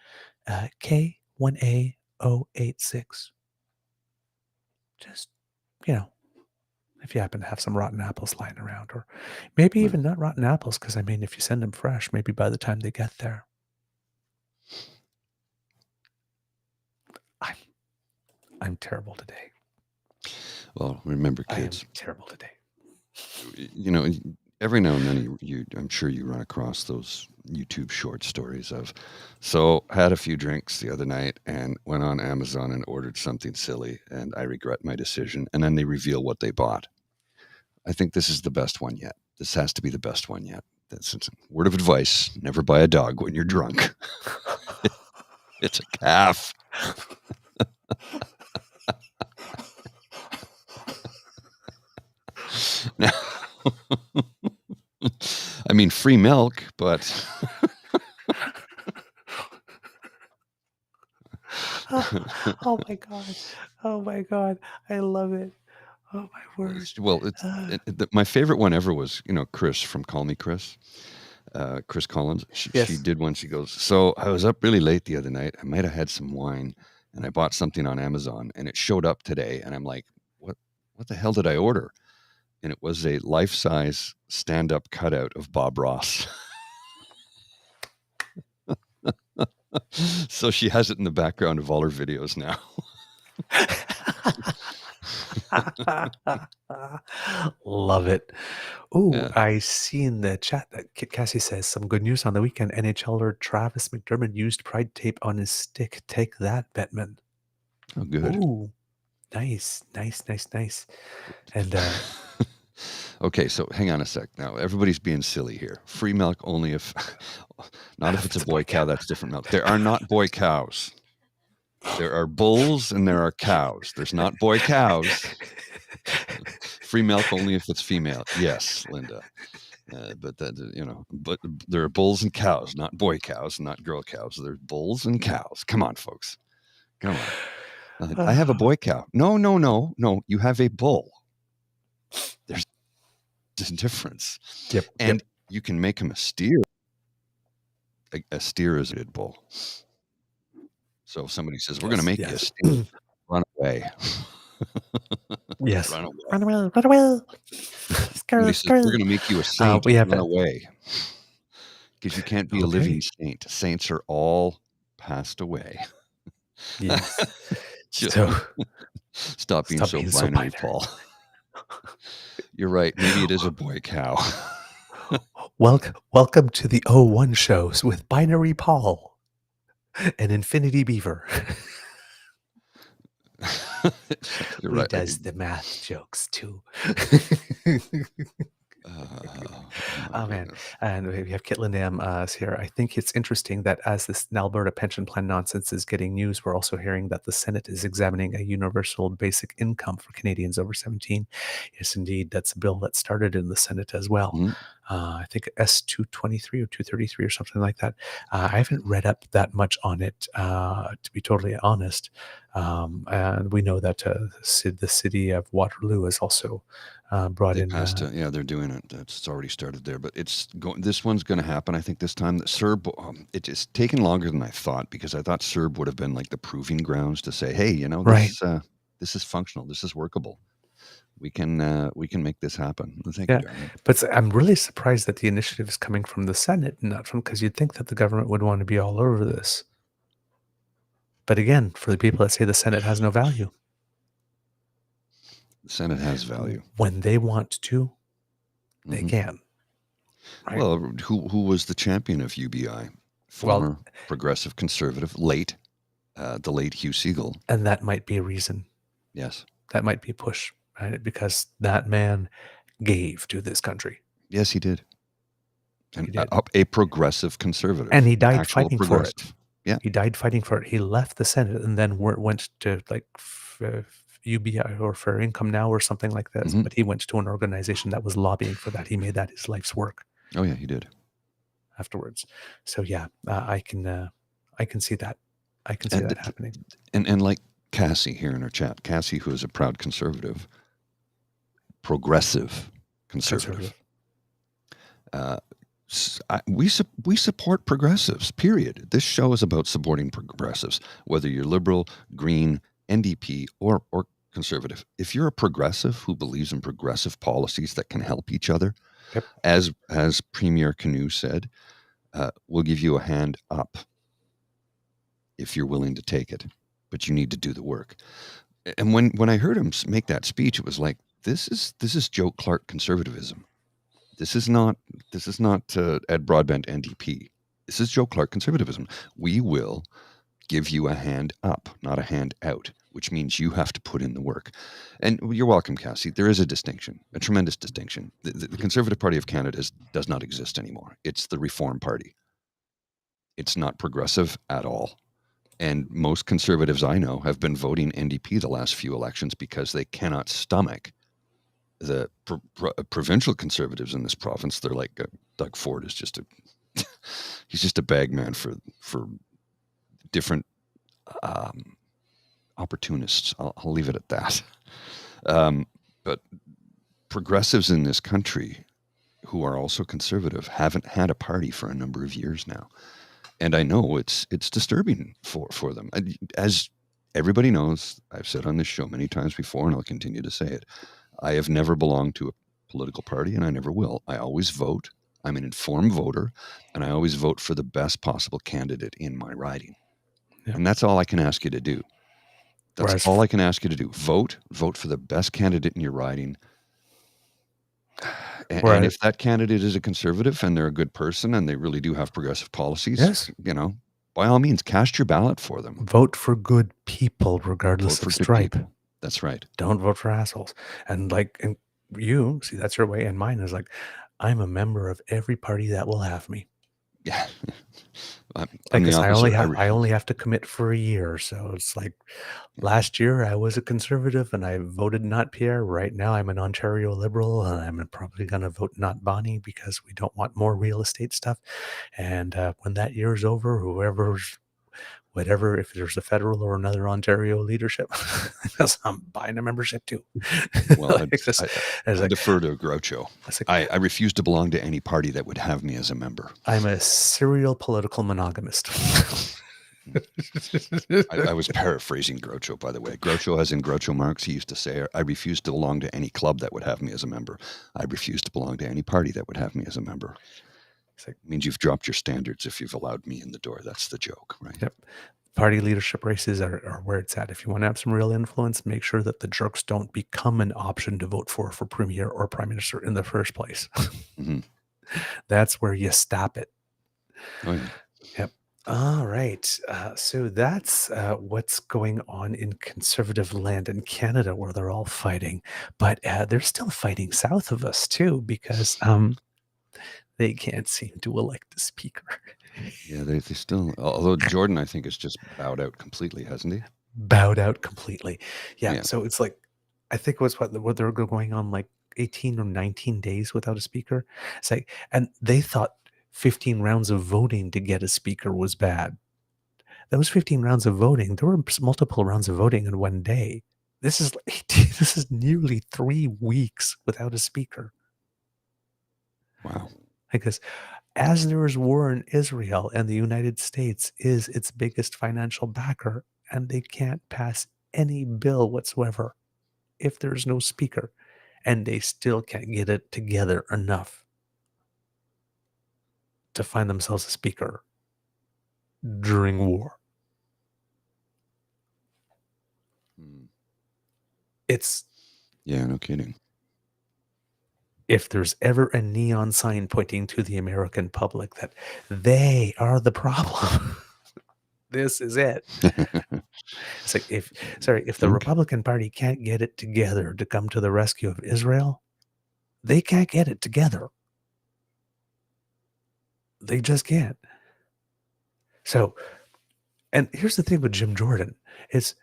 K1A086. Just, if you happen to have some rotten apples lying around, or maybe even not rotten apples, because I mean, if you send them fresh, maybe by the time they get there. I'm terrible today. Well, remember, kids. I am terrible today. Every now and then I'm sure you run across those YouTube short stories of, so had a few drinks the other night and went on Amazon and ordered something silly and I regret my decision. And then they reveal what they bought. I think this is the best one yet. This has to be the best one yet. That's a word of advice. Never buy a dog when you're drunk. It's a calf. Now, I mean, free milk, but oh my god, I love it. Oh my word. Well, my favorite one ever was Chris from Call Me Chris, Chris Collins. She did one. She goes, so I was up really late the other night. I might have had some wine and I bought something on Amazon and it showed up today and I'm like, what the hell did I order? And it was a life-size stand-up cutout of Bob Ross. So she has it in the background of all her videos now. Love it. Ooh, yeah. I see in the chat that Kit Cassie says some good news on the weekend. NHLer Travis McDermott used pride tape on his stick. Take that, Bettman. Oh, good. Ooh, nice. And okay, so hang on a sec. Now everybody's being silly here. Free milk only if it's a boy cow. That's different milk. There are not boy cows. There are bulls and there are cows. There's not boy cows. Free milk only if it's female. Yes, Linda. But there are bulls and cows, not boy cows, not girl cows. There's bulls and cows. Come on, folks. Come on. I have a boy cow. No. You have a bull. There's a difference. Yep. And you can make him a steer. A steer is a good bull. So if somebody says, we're going to make you a Yes. state, run away. Yes. Run away. Run away, run away. Somebody says, we're going to make you a saint, we have run to- away. Because you can't be a living saint. Saints are all passed away. Yes. Just So stop being so being so binary, binary. Paul. You're right. Maybe it is a boy cow. welcome to the 01 shows with Binary Paul and Infinity Beaver. You're He right. does the math jokes too. Oh man, and we have Kitlin M here. I think it's interesting that as this Alberta pension plan nonsense is getting news, we're also hearing that the Senate is examining a universal basic income for Canadians over 17. Yes, indeed, that's a bill that started in the Senate as well. Mhm. I think S223 or 233 or something like that. I haven't read up that much on it, to be totally honest. And we know that the city of Waterloo is also brought They in. passed it. Yeah, they're doing it. It's already started there, but it's going. This one's going to happen. I think this time. That CERB. It's taken longer than I thought because I thought CERB would have been like the proving grounds to say, hey, this is functional. This is workable. We can make this happen. Thank you, darling. But I'm really surprised that the initiative is coming from the Senate, not from, because you'd think that the government would want to be all over this. But again, for the people that say the Senate has no value, The Senate has value. when they want to, they Mhm. can. Right? Well, who was the champion of Hugh.B.I? Former progressive conservative, the late Hugh Segal. And that might be a reason. Yes. That might be a push, right? Because that man gave to this country. Yes, he did. And He did. a progressive conservative. And he died Actual fighting for it. progressive. Yeah. He died fighting for it. He left the Senate and then went to like UBI or Fair Income Now or something like this. Mhm. But he went to an organization that was lobbying for that. He made that his life's work Oh yeah, he did. afterwards. So yeah, I can see that. I can see And that happening. And like Cassie here in our chat, Cassie, who is a proud conservative, progressive conservative. We support progressives, period. This show is about supporting progressives, whether you're liberal, green, NDP, or conservative. If you're a progressive who believes in progressive policies that can help each other, Yep. as Premier Canoe said, we'll give you a hand up if you're willing to take it, but you need to do the work. And when I heard him make that speech, it was like, this is Joe Clark conservatism. This is not Ed Broadbent NDP. This is Joe Clark conservatism. We will give you a hand up, not a hand out, which means you have to put in the work. And you're welcome, Cassie. There is a distinction, a tremendous distinction. The Conservative Party of Canada does not exist anymore. It's the Reform Party. It's not progressive at all. And most conservatives I know have been voting NDP the last few elections because they cannot stomach the provincial conservatives in this province. They're like, Doug Ford is he's just a bag man for different opportunists. I'll leave it at that. But progressives in this country who are also conservative haven't had a party for a number of years now. And I know it's disturbing for them. As everybody knows, I've said on this show many times before, and I'll continue to say it, I have never belonged to a political party, and I never will. I always vote. I'm an informed voter, and I always vote for the best possible candidate in my riding. Yeah. And that's all I can ask you to do. That's all I can ask you to do. Vote for the best candidate in your riding. And if that candidate is a conservative and they're a good person and they really do have progressive policies, yes, by all means, cast your ballot for them. Vote for good people, regardless of stripe. That's right. Don't vote for assholes. And you see, that's your way. And mine is like, I'm a member of every party that will have me. Yeah. I only have to commit for a year. So it's like last year I was a conservative and I voted not Pierre. Right now I'm an Ontario Liberal and I'm probably going to vote not Bonnie because we don't want more real estate stuff. And when that year's over, whatever, if there's a federal or another Ontario leadership, because I'm buying a membership too. Well, I defer to Groucho. I refuse to belong to any party that would have me as a member. I'm a serial political monogamist. I was paraphrasing Groucho, by the way. Groucho, as in Groucho Marx, he used to say, I refuse to belong to any club that would have me as a member. I refuse to belong to any party that would have me as a member. It means you've dropped your standards if you've allowed me in the door. That's the joke, right? Yep. Party leadership races are where it's at. If you want to have some real influence, make sure that the jerks don't become an option to vote for premier or prime minister in the first place. That's where you stop it. Oh, yeah. Yep. All right. So that's what's going on in conservative land in Canada, where they're all fighting. But they're still fighting south of us, too, because they can't seem to elect a speaker. Yeah, they still, although Jordan, I think, has just bowed out completely, hasn't he? Bowed out completely. Yeah. So it's like, I think it was what they're going on like 18 or 19 days without a speaker. It's like, and they thought 15 rounds of voting to get a speaker was bad. Those 15 rounds of voting, there were multiple rounds of voting in one day. This is nearly 3 weeks without a speaker. Wow. Because as there is war in Israel and the United States is its biggest financial backer, and they can't pass any bill whatsoever if there's no speaker, and they still can't get it together enough to find themselves a speaker during war. It's... Yeah, no kidding. If there's ever a neon sign pointing to the American public that they are the problem, this is it. It's like, if the Republican Party can't get it together to come to the rescue of Israel, they can't get it together. They just can't. So, and here's the thing with Jim Jordan is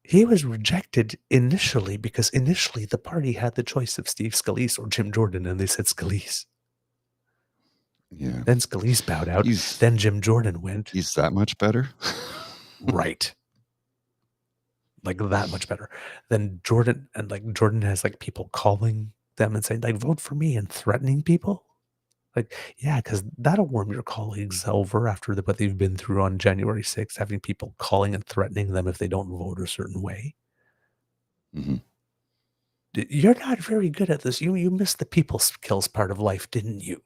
he was rejected initially because initially the party had the choice of Steve Scalise or Jim Jordan, and they said Scalise. Yeah. Then Scalise bowed out. Then Jim Jordan went. He's that much better? Right. Like that much better. Then Jordan, and like Jordan has like people calling them and saying, like, vote for me, and threatening people. Like, yeah, because that'll warm your colleagues over after what they've been through on January 6th, having people calling and threatening them if they don't vote a certain way. You're not very good at this. You missed the people skills part of life, didn't you?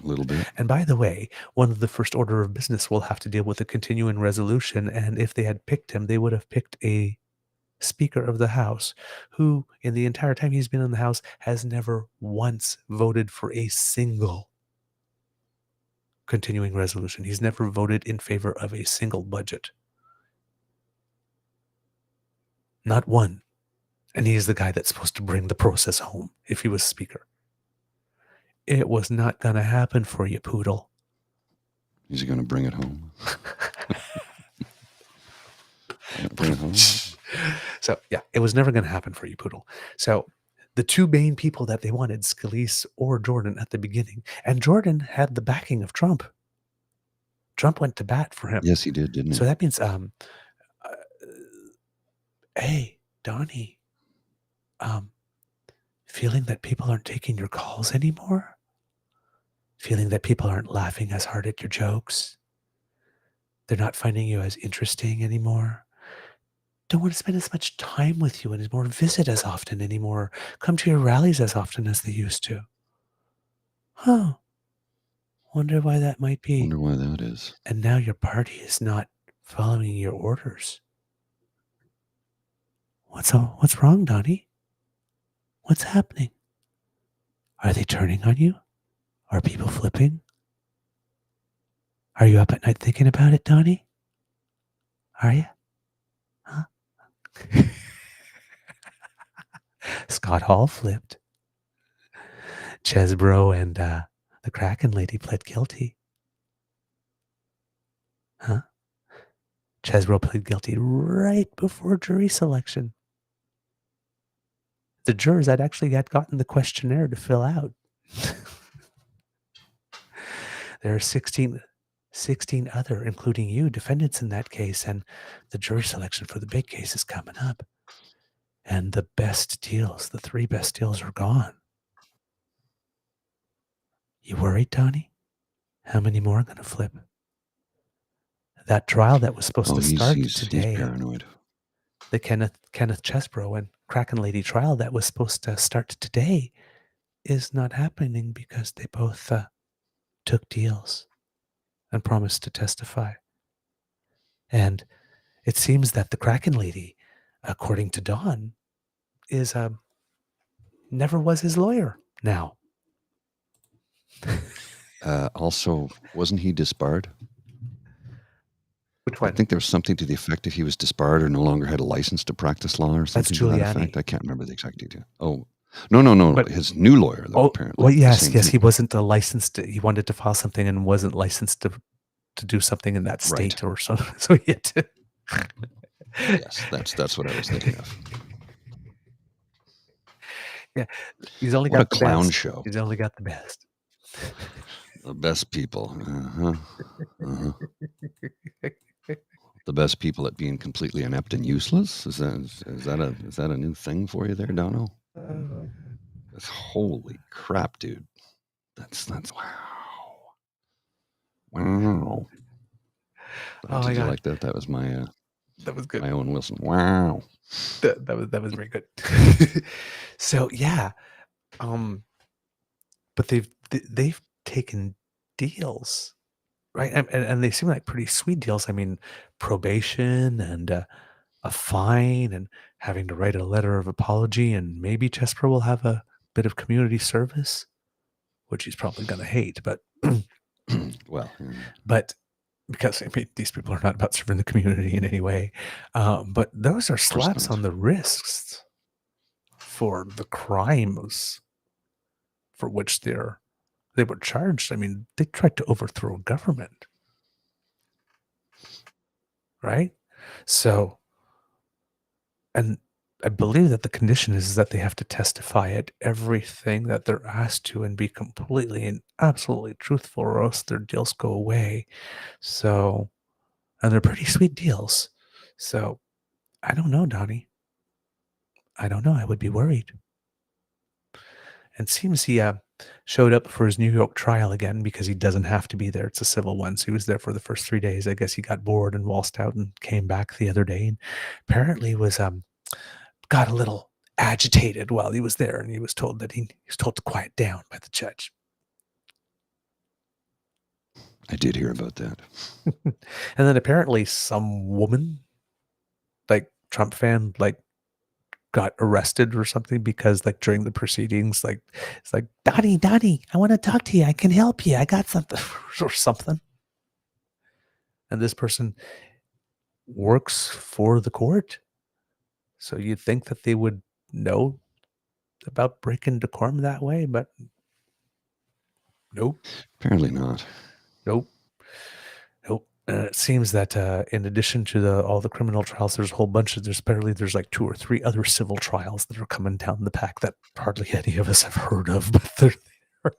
A little bit. And by the way, one of the first order of business will have to deal with a continuing resolution. And if they had picked him, they would have picked a Speaker of the House who, in the entire time he's been in the House, has never once voted for a single continuing resolution. He's never voted in favor of a single budget. Not one. And he's the guy that's supposed to bring the process home if he was Speaker. It was not going to happen for you, Poodle. Is he going to bring it home? Bring it home? So, yeah, it was never going to happen for you, Poodle. So the two main people that they wanted, Scalise or Jordan at the beginning, and Jordan had the backing of Trump. Trump went to bat for him. Yes, he did, didn't he? So that means, hey, Donnie, feeling that people aren't taking your calls anymore? Feeling that people aren't laughing as hard at your jokes? They're not finding you as interesting anymore? Don't want to spend as much time with you anymore, visit as often anymore, come to your rallies as often as they used to. Huh. Wonder why that might be. Wonder why that is. And now your party is not following your orders. What's wrong, Donnie? What's happening? Are they turning on you? Are people flipping? Are you up at night thinking about it, Donnie? Are you? Huh? Scott Hall flipped. Chesbro and the Kraken lady pled guilty. Huh? Chesbro pled guilty right before jury selection. The jurors had actually gotten the questionnaire to fill out. There are 16 other, including you, defendants in that case, and the jury selection for the big case is coming up. And the best deals, the 3 best deals are gone. You worried, Donnie? How many more are going to flip? that trial that was supposed Oh, to start he's today, paranoid. the Kenneth Chesbro and Kraken Lady trial that was supposed to start today, is not happening because they both took deals and promised to testify. And it seems that the Kraken Lady, according to Dawn, is never was his lawyer now. Also, wasn't he disbarred? Which I one? think there was something to the effect if he was disbarred or no longer had a license to practice law or something to that effect. Giuliani. I can't remember the exact detail. Oh, no. But- His new lawyer, though, apparently. Well, the yes, same he thing. wasn't licensed. He wanted to file something and wasn't licensed to do something in that state or something. So he had to. Yes, that's what I was thinking of. Yeah, he's only What got a the clown best. show. He's only got the best. The best people. The best people at being completely inept and useless. Is that a new thing for you there, Dono? That's, holy crap, dude. That's wow. Wow. Oh Did my you God. like that? That was my That was good. my Owen Wilson. Wow. That was very good. So yeah, but they've taken deals, right? And they seem like pretty sweet deals. I mean, probation and a fine and having to write a letter of apology, and maybe Chesper will have a bit of community service, which he's probably going to hate. But Well, but because I mean, these people are not about serving the community in any way. But those are slaps not. on the wrists for the crimes for which they were charged. I mean, they tried to overthrow government, right? So, and I believe that the condition is that they have to testify at everything that they're asked to and be completely and absolutely truthful, or else their deals go away. So, and they're pretty sweet deals. So, I don't know, Donnie. I don't know. I would be worried. And seems he showed up for his New York trial again because he doesn't have to be there. It's a civil one. So he was there for the first 3 days. I guess he got bored and waltzed out and came back the other day. And apparently was got a little agitated while he was there, and he was told that he was told to quiet down by the judge. I did hear about that. And then apparently some woman, like Trump fan, like got arrested or something because like during the proceedings, like it's like, Donnie, I want to talk to you. I can help you. I got something or something. And this person works for the court. So you'd think that they would know about breaking decorum that way, but nope. Apparently not. Nope. It seems that in addition to all the criminal trials, there's a whole bunch of, there's like 2 or 3 other civil trials that are coming down the pack that hardly any of us have heard of, but they're there.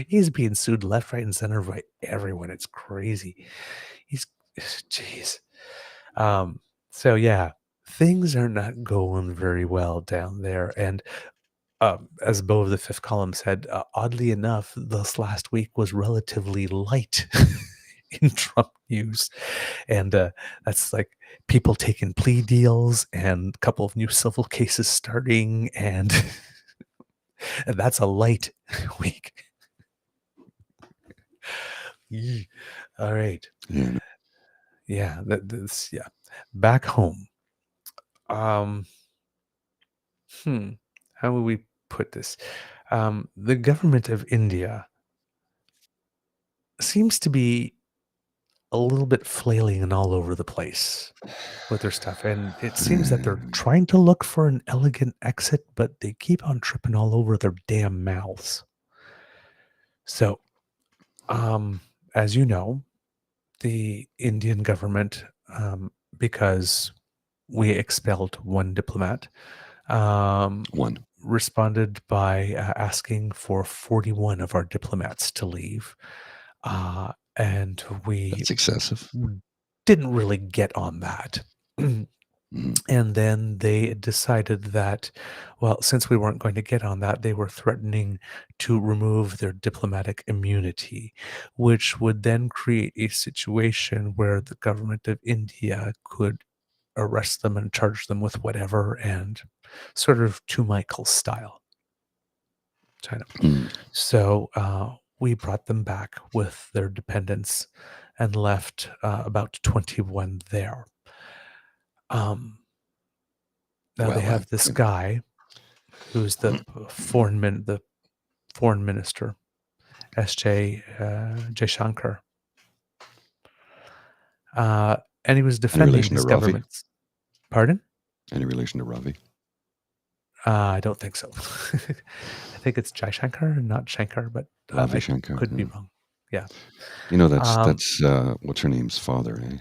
He's being sued left, right, and center by everyone. It's crazy. Jeez. So yeah, things are not going very well down there. And as Beau of the Fifth Column said, oddly enough, this last week was relatively light in Trump news. And that's like people taking plea deals and a couple of new civil cases starting. And, and that's a light week. All right. Yeah. Yeah. Yeah. Back home. How would we put this? The government of India seems to be a little bit flailing and all over the place with their stuff. And it seems that they're trying to look for an elegant exit, but they keep on tripping all over their damn mouths. So, as you know, the Indian government, because we expelled one diplomat, responded by asking for 41 of our diplomats to leave. And we That's excessive. didn't really get on that. Mhm. And then they decided that, well, since we weren't going to get on that, they were threatening to remove their diplomatic immunity, which would then create a situation where the government of India could arrest them and charge them with whatever, and sort of to Michael style. Kind of. Mm. So we brought them back with their dependents and left about 21 there. Now they Well, have this guy who's the foreign minister, S.J. Jaishankar, and he was any defending relation to these Ravi? governments. Pardon? Any relation to Ravi? I don't think so. I think it's Jaishankar, not Shankar, but Ravi I Shankar. could be Yeah. wrong. Yeah. You know, that's Um, what's her name's father, eh?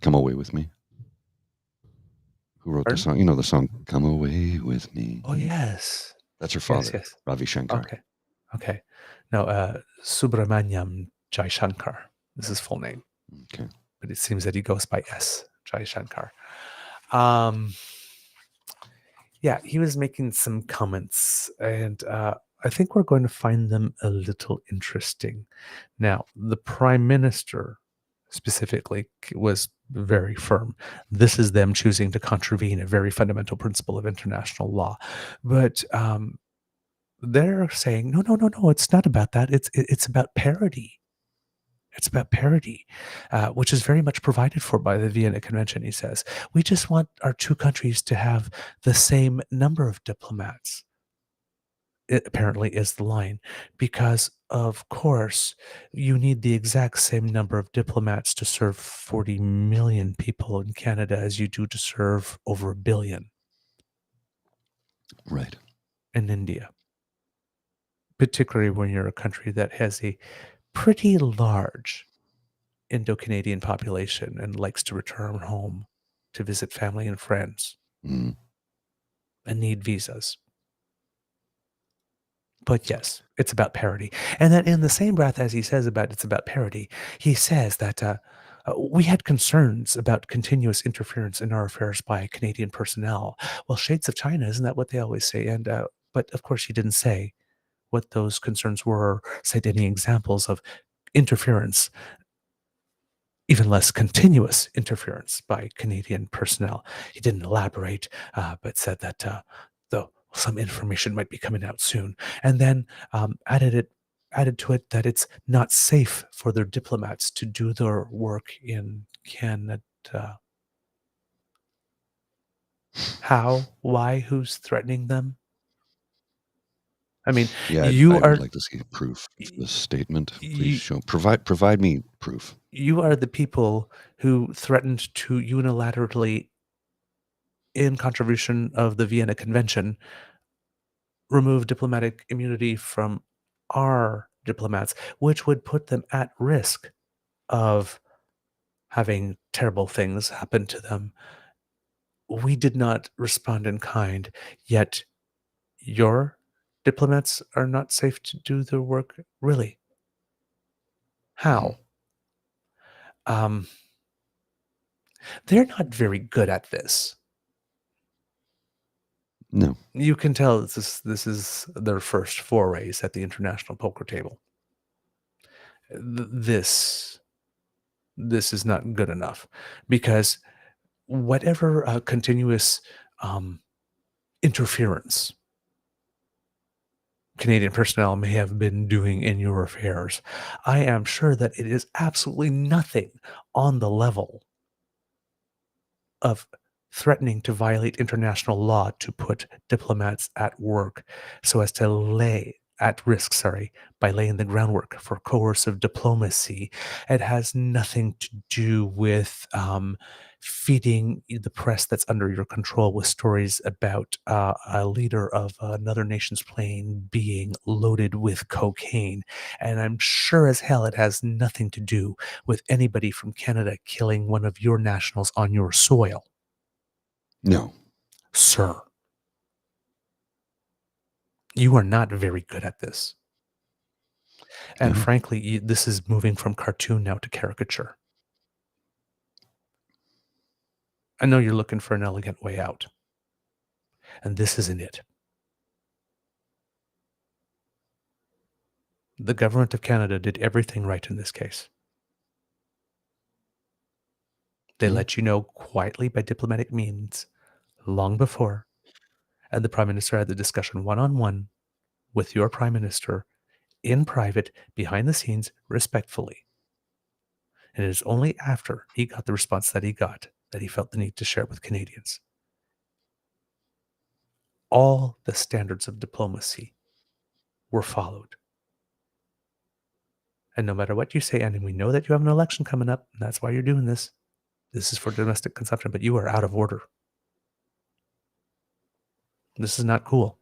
Come Away With Me. Who wrote the Pardon? song? You know the song "Come Away With Me." Oh, yes. That's her Yes, father, yes. Ravi Shankar. Okay. Okay. No, Subramanyam Jaishankar is his full name, Okay. but it seems that he goes by S. Jaishankar. Yeah, he was making some comments, and I think we're going to find them a little interesting. Now, the prime minister specifically was very firm. This is them choosing to contravene a very fundamental principle of international law. But they're saying, no, no, no, no, it's not about that. It's about parity. It's about parity, which is very much provided for by the Vienna Convention, he says. We just want our two countries to have the same number of diplomats. It apparently is the line, because, of course, you need the exact same number of diplomats to serve 40 million people in Canada as you do to serve over a billion Right. in India, particularly when you're a country that has a pretty large Indo-Canadian population and likes to return home to visit family and friends Mm. and need visas. But yes, it's about parity. And then in the same breath as he says about it's about parity, he says that we had concerns about continuous interference in our affairs by Canadian personnel. Well, shades of China, isn't that what they always say? And but of course, he didn't say what those concerns were, or cite any examples of interference, even less continuous interference by Canadian personnel. He didn't elaborate, but said that though some information might be coming out soon, and then added to it that it's not safe for their diplomats to do their work in Canada. How? Why? Who's threatening them? I mean, Yeah, you I'd are like to see proof of this statement. Please you, show. Provide me proof. you are the people who threatened to unilaterally, in contribution of the Vienna Convention, remove diplomatic immunity from our diplomats, which would put them at risk of having terrible things happen to them. We did not respond in kind, yet your diplomats are not safe to do their work. Really? Mhm. How? Um, they're not very good at this. No. You can tell this is their first forays at the international poker table. This is not good enough, because whatever continuous um, interference Canadian personnel may have been doing in your affairs, I am sure that it is absolutely nothing on the level of threatening to violate international law to put diplomats at work so as to lay at risk, by laying the groundwork for coercive diplomacy. It has nothing to do with feeding the press that's under your control with stories about a leader of another nation's plane being loaded with cocaine. And I'm sure as hell it has nothing to do with anybody from Canada killing one of your nationals on your soil. No. Sir, you are not very good at this. And No. frankly, this is moving from cartoon now to caricature. I know you're looking for an elegant way out, and this isn't it. The government of Canada did everything right in this case. They let you know quietly by diplomatic means long before, and the Prime Minister had the discussion one-on-one with your Prime Minister in private, behind the scenes, respectfully. And it is only after he got the response that he got that he felt the need to share it with Canadians. All the standards of diplomacy were followed. And no matter what you say, and we know that you have an election coming up, and that's why you're doing this. This is for domestic consumption, but you are out of order. This is not cool.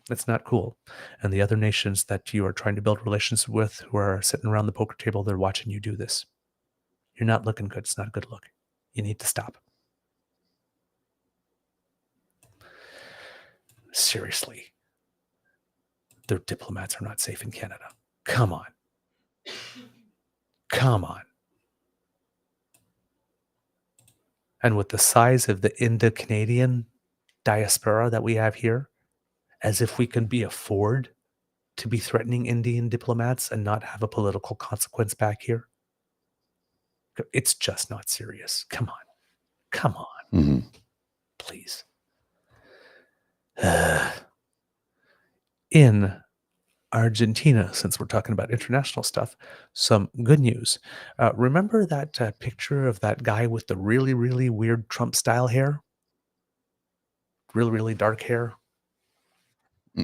It's not cool. And the other nations that you are trying to build relations with who are sitting around the poker table, they're watching you do this. You're not looking good. It's not a good look. You need to stop. Seriously. Their diplomats are not safe in Canada. Come on. Come on. And with the size of the Indo-Canadian diaspora that we have here, as if we can afford to be threatening Indian diplomats and not have a political consequence back here. It's just not serious. Come on. Come on. Please. In Argentina, since we're talking about international stuff, some good news. Remember that picture of that guy with the really, really weird Trump-style hair? Really, really dark hair?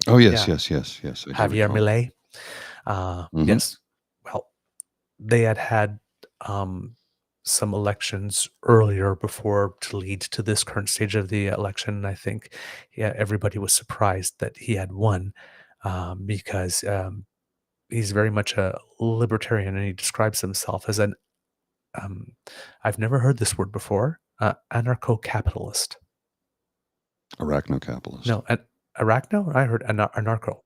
Oh, yes. Yeah. Yes. I do Javier recall. Milei. Yes. Well, they had some elections earlier before to lead to this current stage of the election. And I think everybody was surprised that he had won because he's very much a libertarian, and he describes himself as an, I've never heard this word before, anarcho-capitalist. Arachno-capitalist. No, arachno? I heard anarcho.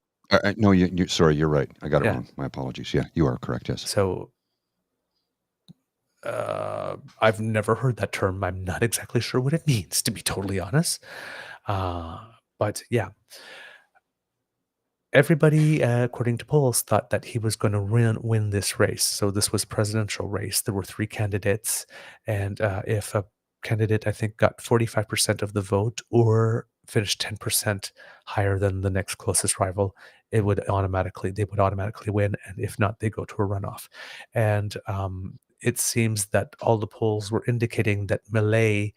No, sorry, you're right. I got it wrong. My apologies. Yeah, you are correct, yes. So I've never heard that term. I'm not exactly sure what it means, to be totally honest. But yeah, everybody, according to polls, thought that he was going to win this race. So this was a presidential race. There were 3 candidates. And if a candidate, I think, got 45% of the vote or finished 10% higher than the next closest rival, they would automatically win. And if not, they go to a runoff. And it seems that all the polls were indicating that Milei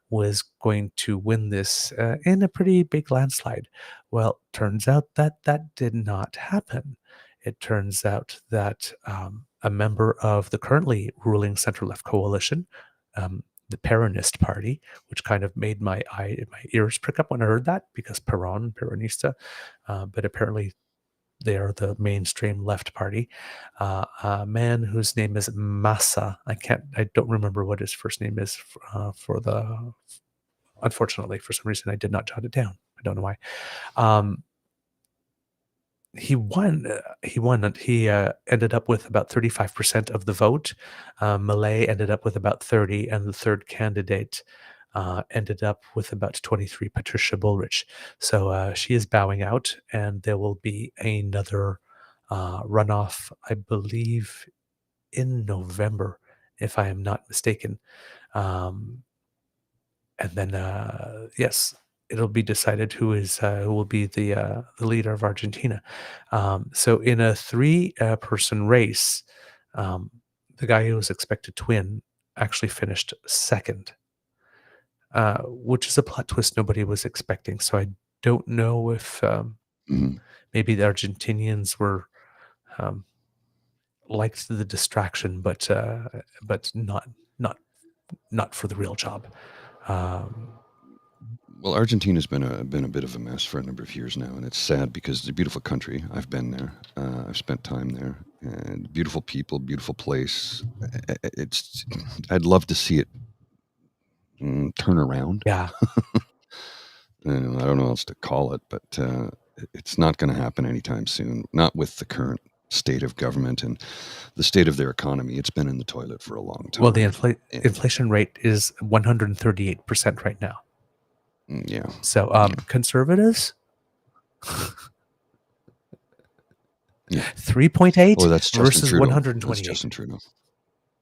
was going to win this in a pretty big landslide. Well, turns out that that did not happen. It turns out that a member of the currently ruling center-left coalition, the Peronist Party, which kind of made my ears prick up when I heard that, because Peronista, but apparently they are the mainstream left party. A man whose name is Massa. I don't remember what his first name is unfortunately, for some reason I did not jot it down. I don't know why. He won. He ended up with about 35% of the vote. Milei ended up with about 30, and the third candidate ended up with about 23, Patricia Bullrich. So she is bowing out, and there will be another runoff, I believe, in November, if I am not mistaken. And then, yes, it'll be decided who will be the leader of Argentina. So in a 3-person race, the guy who was expected to win actually finished second, which is a plot twist nobody was expecting. So I don't know if maybe the Argentinians were liked the distraction, but not for the real job. Well, Argentina's been a bit of a mess for a number of years now, and it's sad because it's a beautiful country. I've been there. I've spent time there, and beautiful people, beautiful place. I'd love to see it turn around. Yeah. I don't know what else to call it, but it's not going to happen anytime soon. Not with the current state of government and the state of their economy. It's been in the toilet for a long time. Well, the inflation rate is 138% right now. Yeah. So conservatives, Yeah. 3.8 Oh, that's Justin versus Trudeau. 128. That's Justin Trudeau.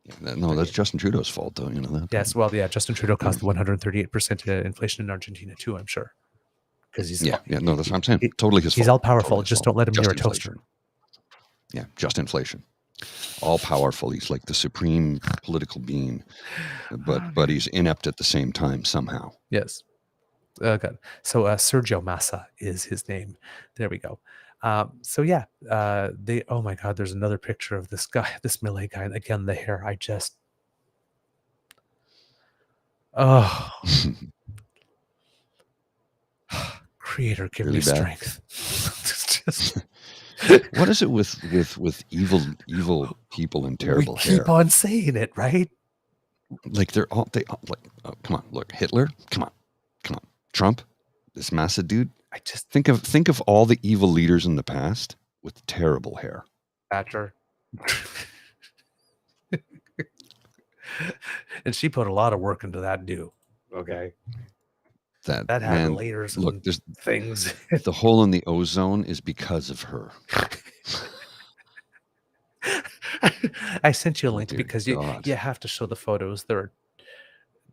Yeah, no, that's Justin Trudeau's fault, though. You know that. Yes, well, yeah, Justin Trudeau caused the 138% inflation in Argentina too, I'm sure. Because he's no, that's what I'm saying. Totally his fault. He's all powerful. Totally just don't let him near a inflation. toaster. Yeah, just inflation. All powerful. He's like the supreme political being, but he's inept at the same time somehow. Yes. Good. So Sergio Massa is his name. There we go. So yeah, they. Oh my God, there's another picture of this guy, this Malay guy. And again, the hair. I just. Oh. Creator, give Really me bad. strength. Just. What is it with evil people and terrible hair? We keep on saying it, right? Like they all like. Oh, come on, look, Hitler. Come on, Trump. This Massa dude. I just think of all the evil leaders in the past with terrible hair. Thatcher. And she put a lot of work into that do. Okay. That had man, layers look, and there's things. The hole in the ozone is because of her. I sent you a link because you have to show the photos. They're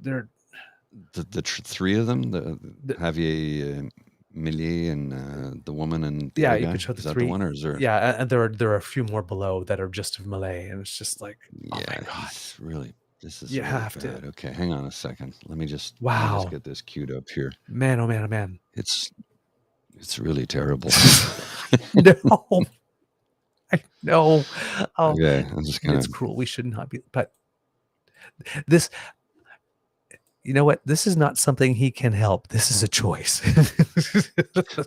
the three of them, the Javier Millet and the woman and the other you guy. could show the is that three. The one, or is there? And there are a few more below that are just of Malay, and it's just like, oh my God, this is you really have bad. to. Okay, hang on a second. Let me just get this queued up here. Man, oh man, oh man. It's really terrible. No, I know. Oh, okay, I'm just gonna. It's cruel. We should not be, but this. You know what? This is not something he can help. This is a choice.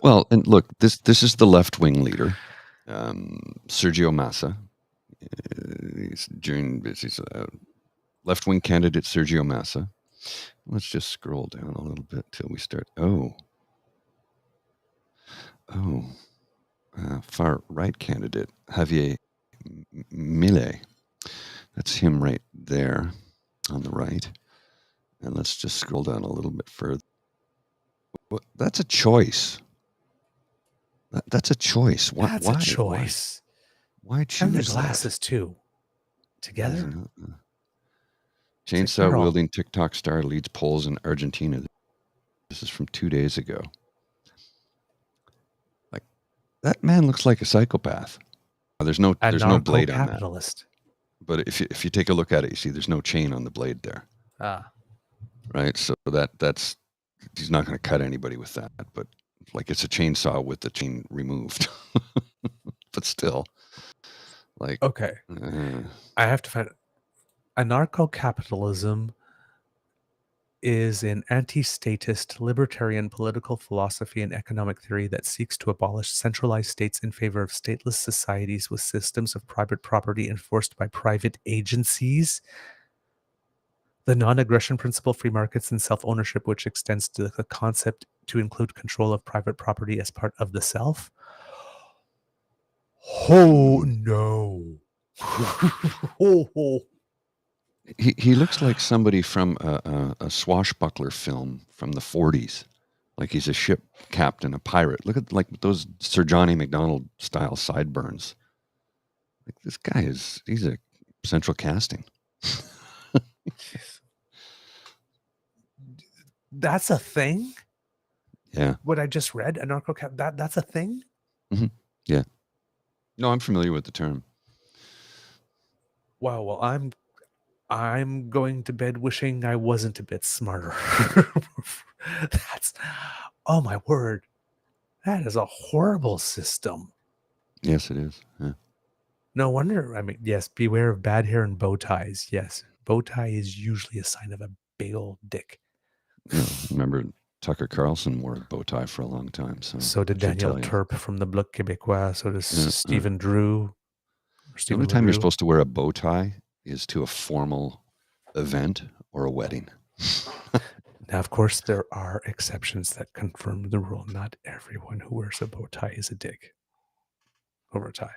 Well, and look, this is the left-wing leader, Sergio Massa. He's a left-wing candidate, Sergio Massa. Let's just scroll down a little bit till we start. Far right candidate, Javier Millet. That's him right there on the right. And let's just scroll down a little bit further. That's a choice. That's a choice. Why? That's a choice. Why choose and the glasses too? Together. Chainsaw wielding TikTok star leads polls in Argentina. This is from 2 days ago. Like that man looks like a psychopath. There's no blade on that. But if you take a look at it, you see there's no chain on the blade there. Right, so that's he's not going to cut anybody with that, but like it's a chainsaw with the chain removed. But still, like okay, I have to find anarcho-capitalism is an anti-statist libertarian political philosophy and economic theory that seeks to abolish centralized states in favor of stateless societies with systems of private property enforced by private agencies. The non-aggression principle, free markets, and self-ownership, which extends to the concept to include control of private property as part of the self. Oh, no. He looks like somebody from a swashbuckler film from the 40s. Like he's a ship captain, a pirate. Look at like those Sir Johnny MacDonald style sideburns. Like this guy he's a central casting. That's a thing? Yeah. What I just read, anarcho-cap, that's a thing? Mm-hmm. Yeah. No, I'm familiar with the term. Wow, well, I'm going to bed wishing I wasn't a bit smarter. Oh my word. That is a horrible system. Yes, it is. Yeah. No wonder. I mean, yes, beware of bad hair and bow ties. Yes, bow tie is usually a sign of a big old dick. Yeah, remember Tucker Carlson wore a bow tie for a long time. So did Danielle Turp from the Bloc Québécois. So does Stephen Drew. The only time you're supposed to wear a bow tie is to a formal event or a wedding. Now, of course, there are exceptions that confirm the rule. Not everyone who wears a bow tie is a dick over a tie.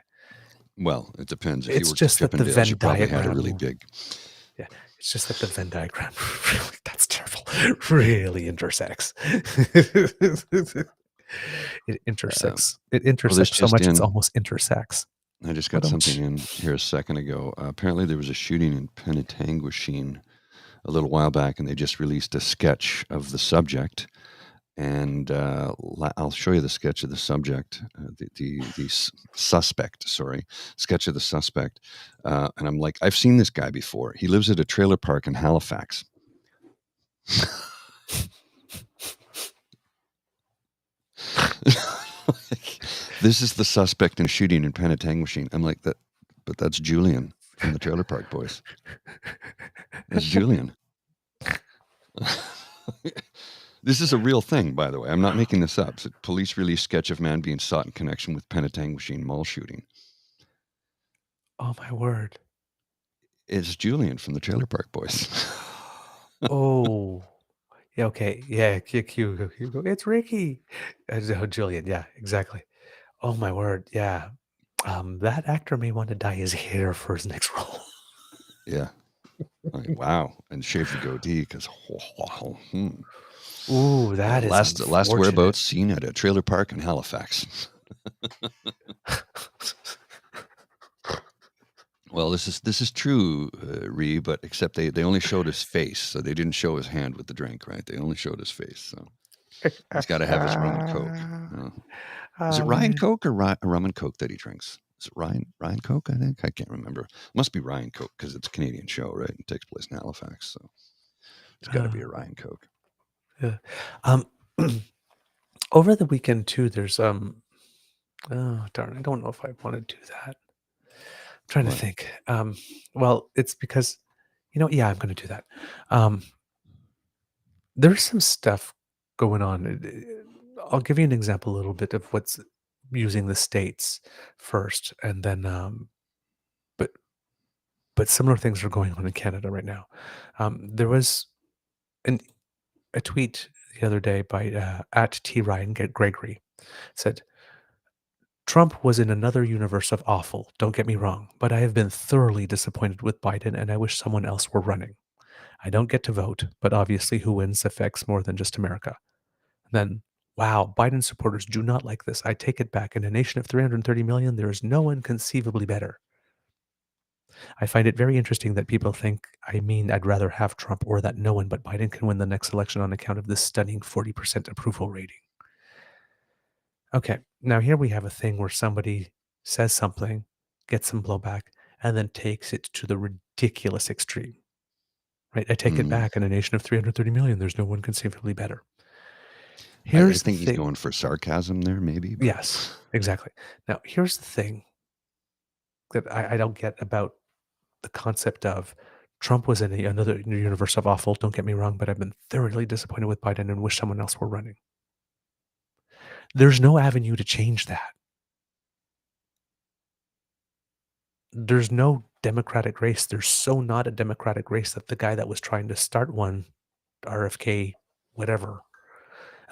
Well, it depends. If he It's worked at just that the Chippendales, Venn you probably had a really diagram. big. Yeah, it's just that the Venn diagram really, that's terrible. Really intersects. It intersects. It This intersects so just much it's in. almost intersects. I just got something in here a second ago. Apparently, there was a shooting in Penetanguishene a little while back, and they just released a sketch of the subject. And I'll show you the sketch of the subject, the suspect. Sorry, sketch of the suspect. And I'm like, I've seen this guy before. He lives at a trailer park in Halifax. This is the suspect in shooting in Penetanguishene. I'm like, that, but that's Julian from the Trailer Park Boys. That's Julian. This is a real thing, by the way. I'm not making this up. So police release sketch of man being sought in connection with Penetanguishene mall shooting. Oh my word! It's Julian from the Trailer Park Boys. Oh, yeah. Okay, yeah. Q. It's Ricky. Julian. Yeah, exactly. Oh my word! Yeah. That actor may want to dye his hair for his next role. Yeah. Like, wow. And shave the goatee because. Ooh, that is last whereabouts seen at a trailer park in Halifax. Well, this is true, Ree, but except they only showed his face, so they didn't show his hand with the drink, right? They only showed his face, so he's got to have his rum and coke. Is it Ryan Coke or rum and coke that he drinks? Is it Ryan Coke? I think I can't remember. Must be Ryan Coke because it's a Canadian show, right? It takes place in Halifax, so it's got to be a Ryan Coke. Yeah. Over the weekend too, there's oh darn, I don't know if I want to do that. I'm trying to think. Well, it's because, yeah, I'm going to do that. There's some stuff going on. I'll give you an example a little bit of what's using the States first, and then but similar things are going on in Canada right now. There was a tweet the other day by at T Ryan Gregory said, Trump was in another universe of awful, don't get me wrong, but I have been thoroughly disappointed with Biden and I wish someone else were running. I don't get to vote, but obviously who wins affects more than just America. Then, wow, Biden supporters do not like this. I take it back. In a nation of 330 million, there is no one conceivably better. I find it very interesting that people think I'd rather have Trump or that no one but Biden can win the next election on account of this stunning 40% approval rating. Okay, now here we have a thing where somebody says something, gets some blowback, and then takes it to the ridiculous extreme. Right? I take it back. In a nation of 330 million, there's no one conceivably better. I think he's going for sarcasm there, maybe. But... Yes, exactly. Now, here's the thing that I don't get about the concept of Trump was in another universe of awful, don't get me wrong, but I've been thoroughly disappointed with Biden and wish someone else were running. There's no avenue to change that. There's no democratic race. There's so not a democratic race that the guy that was trying to start one, RFK, whatever,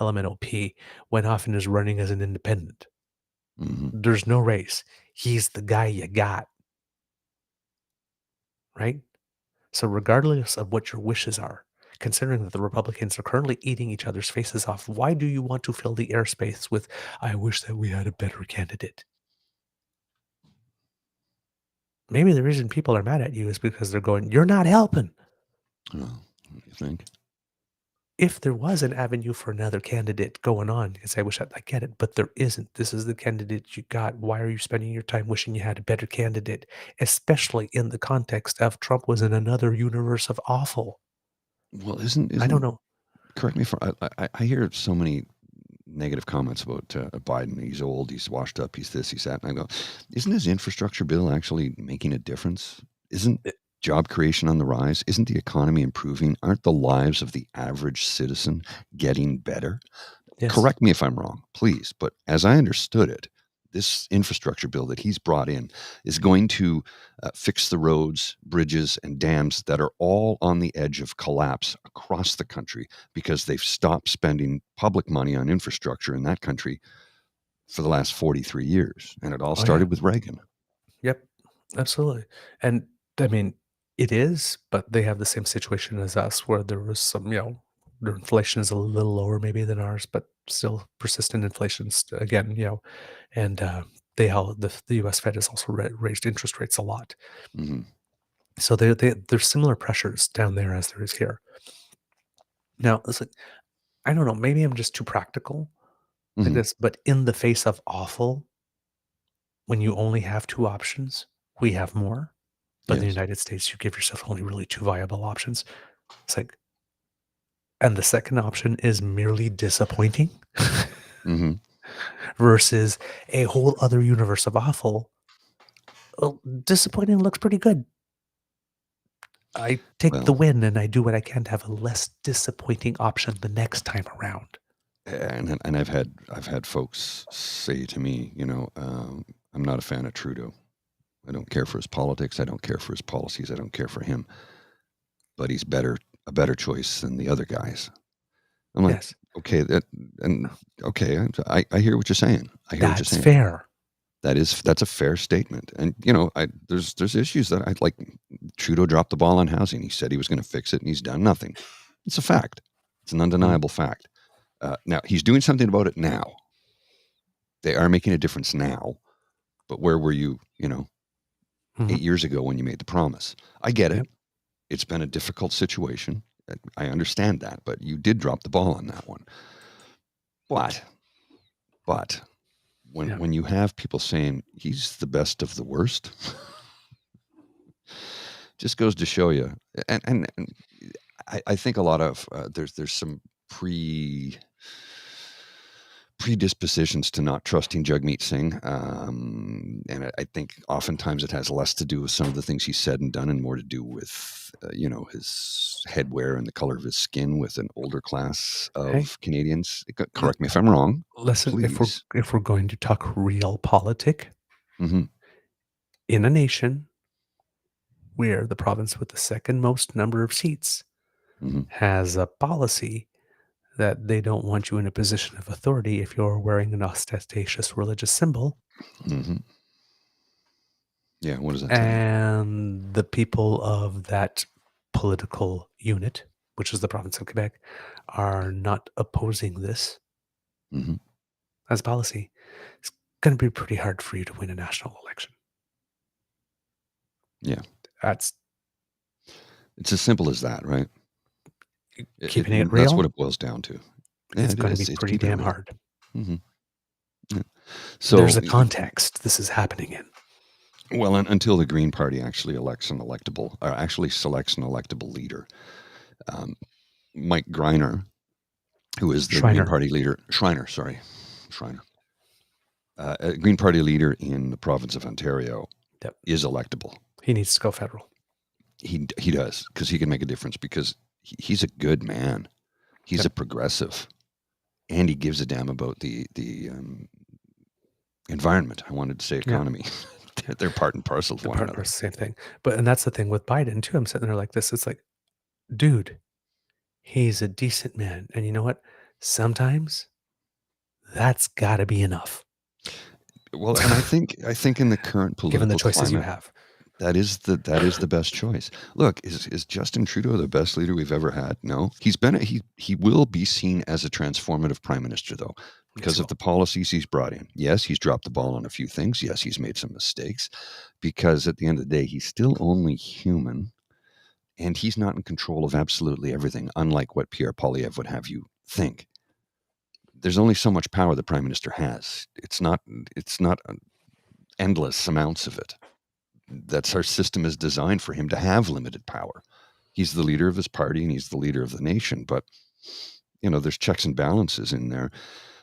LMNOP, went off and is running as an independent. There's no race. He's the guy you got. Right? So regardless of what your wishes are, considering that the Republicans are currently eating each other's faces off, why do you want to fill the airspace with, I wish that we had a better candidate? Maybe the reason people are mad at you is because they're going, you're not helping. Oh, you think? If there was an avenue for another candidate going on, because I wish I get it, but there isn't. This is the candidate you got. Why are you spending your time wishing you had a better candidate, especially in the context of Trump was in another universe of awful? Well, isn't I don't know. Correct me if I hear so many negative comments about Biden. He's old, he's washed up, he's this, he's that. And I go, isn't his infrastructure bill actually making a difference? Isn't job creation on the rise? Isn't the economy improving? Aren't the lives of the average citizen getting better? Yes. Correct me if I'm wrong, please. But as I understood it, this infrastructure bill that he's brought in is going to fix the roads, bridges, and dams that are all on the edge of collapse across the country because they've stopped spending public money on infrastructure in that country for the last 43 years. And it all started with Reagan. Yep, absolutely. And I mean, it is, but they have the same situation as us where there was some, their inflation is a little lower maybe than ours, but still persistent inflation again, and the U.S. Fed has also raised interest rates a lot. Hmm. So there's similar pressures down there as there is here. Now, listen, I don't know, maybe I'm just too practical like Hmm. this, but in the face of awful, when you only have two options, we have more. But in the Yes. United States, you give yourself only really two viable options. It's like, and the second option is merely disappointing Hmm. versus a whole other universe of awful. Well, disappointing looks pretty good. I take the Well, win and I do what I can to have a less disappointing option the next time around. and I've had folks say to me, I'm not a fan of Trudeau. I don't care for his politics. I don't care for his policies. I don't care for him. But he's a better choice than the other guys. I'm like, Yes, okay, okay, I hear what you're saying. I hear what you're that's saying. fair. That's a fair statement. And there's issues that I like. Trudeau dropped the ball on housing. He said he was going to fix it, and he's done nothing. It's a fact. It's an undeniable fact. Now he's doing something about it now. They are making a difference now. But where were you, 8 years ago when you made the promise? I get it. Yep. It's been a difficult situation. I understand that, but you did drop the ball on that one. But when you have people saying he's the best of the worst, just goes to show you. And I think a lot of there's some predispositions to not trusting Jagmeet Singh, and I think oftentimes it has less to do with some of the things he said and done, and more to do with his headwear and the color of his skin with an older class of Canadians. Correct me if I'm wrong. Listen, Please. if we're going to talk Realpolitik, Mm-hmm. in a nation where the province with the second most number of seats Mm-hmm. has a policy that they don't want you in a position of authority if you're wearing an ostentatious religious symbol. Mm-hmm. Yeah, what does that tell you? And the people of that political unit, which is the province of Quebec, are not opposing this Mm-hmm. as policy. It's going to be pretty hard for you to win a national election. Yeah. That's It's as simple as that, right? keeping it That's real. what it boils down to. Yeah, It's going to be it's pretty keeping it damn real. hard. Mm-hmm. Yeah. So There's a context this is happening in. Well, until the Green Party actually selects an electable leader. Mike Greiner, who is the Green Party leader, Schreiner, Green Party leader in the province of Ontario, is electable. He needs to go federal. He does, because he can make a difference, because he's a good man. He's a progressive, and he gives a damn about the environment. I wanted to say economy. They're part and parcel of one another. Same thing. And that's the thing with Biden too. I'm sitting there like this. It's like, dude, he's a decent man. And you know what? Sometimes that's got to be enough. Well, and I think in the current political given the choices climate, you have, that is the best choice. Look, is Justin Trudeau the best leader we've ever had? No. He will be seen as a transformative prime minister, though, because of the policies he's brought in. Yes, he's dropped the ball on a few things. Yes, he's made some mistakes, because at the end of the day, he's still only human, and he's not in control of absolutely everything, unlike what Pierre Poilievre would have you think. There's only so much power the prime minister has. It's not endless amounts of it. That's our system is designed for him to have limited power. He's the leader of his party and he's the leader of the nation, but there's checks and balances in there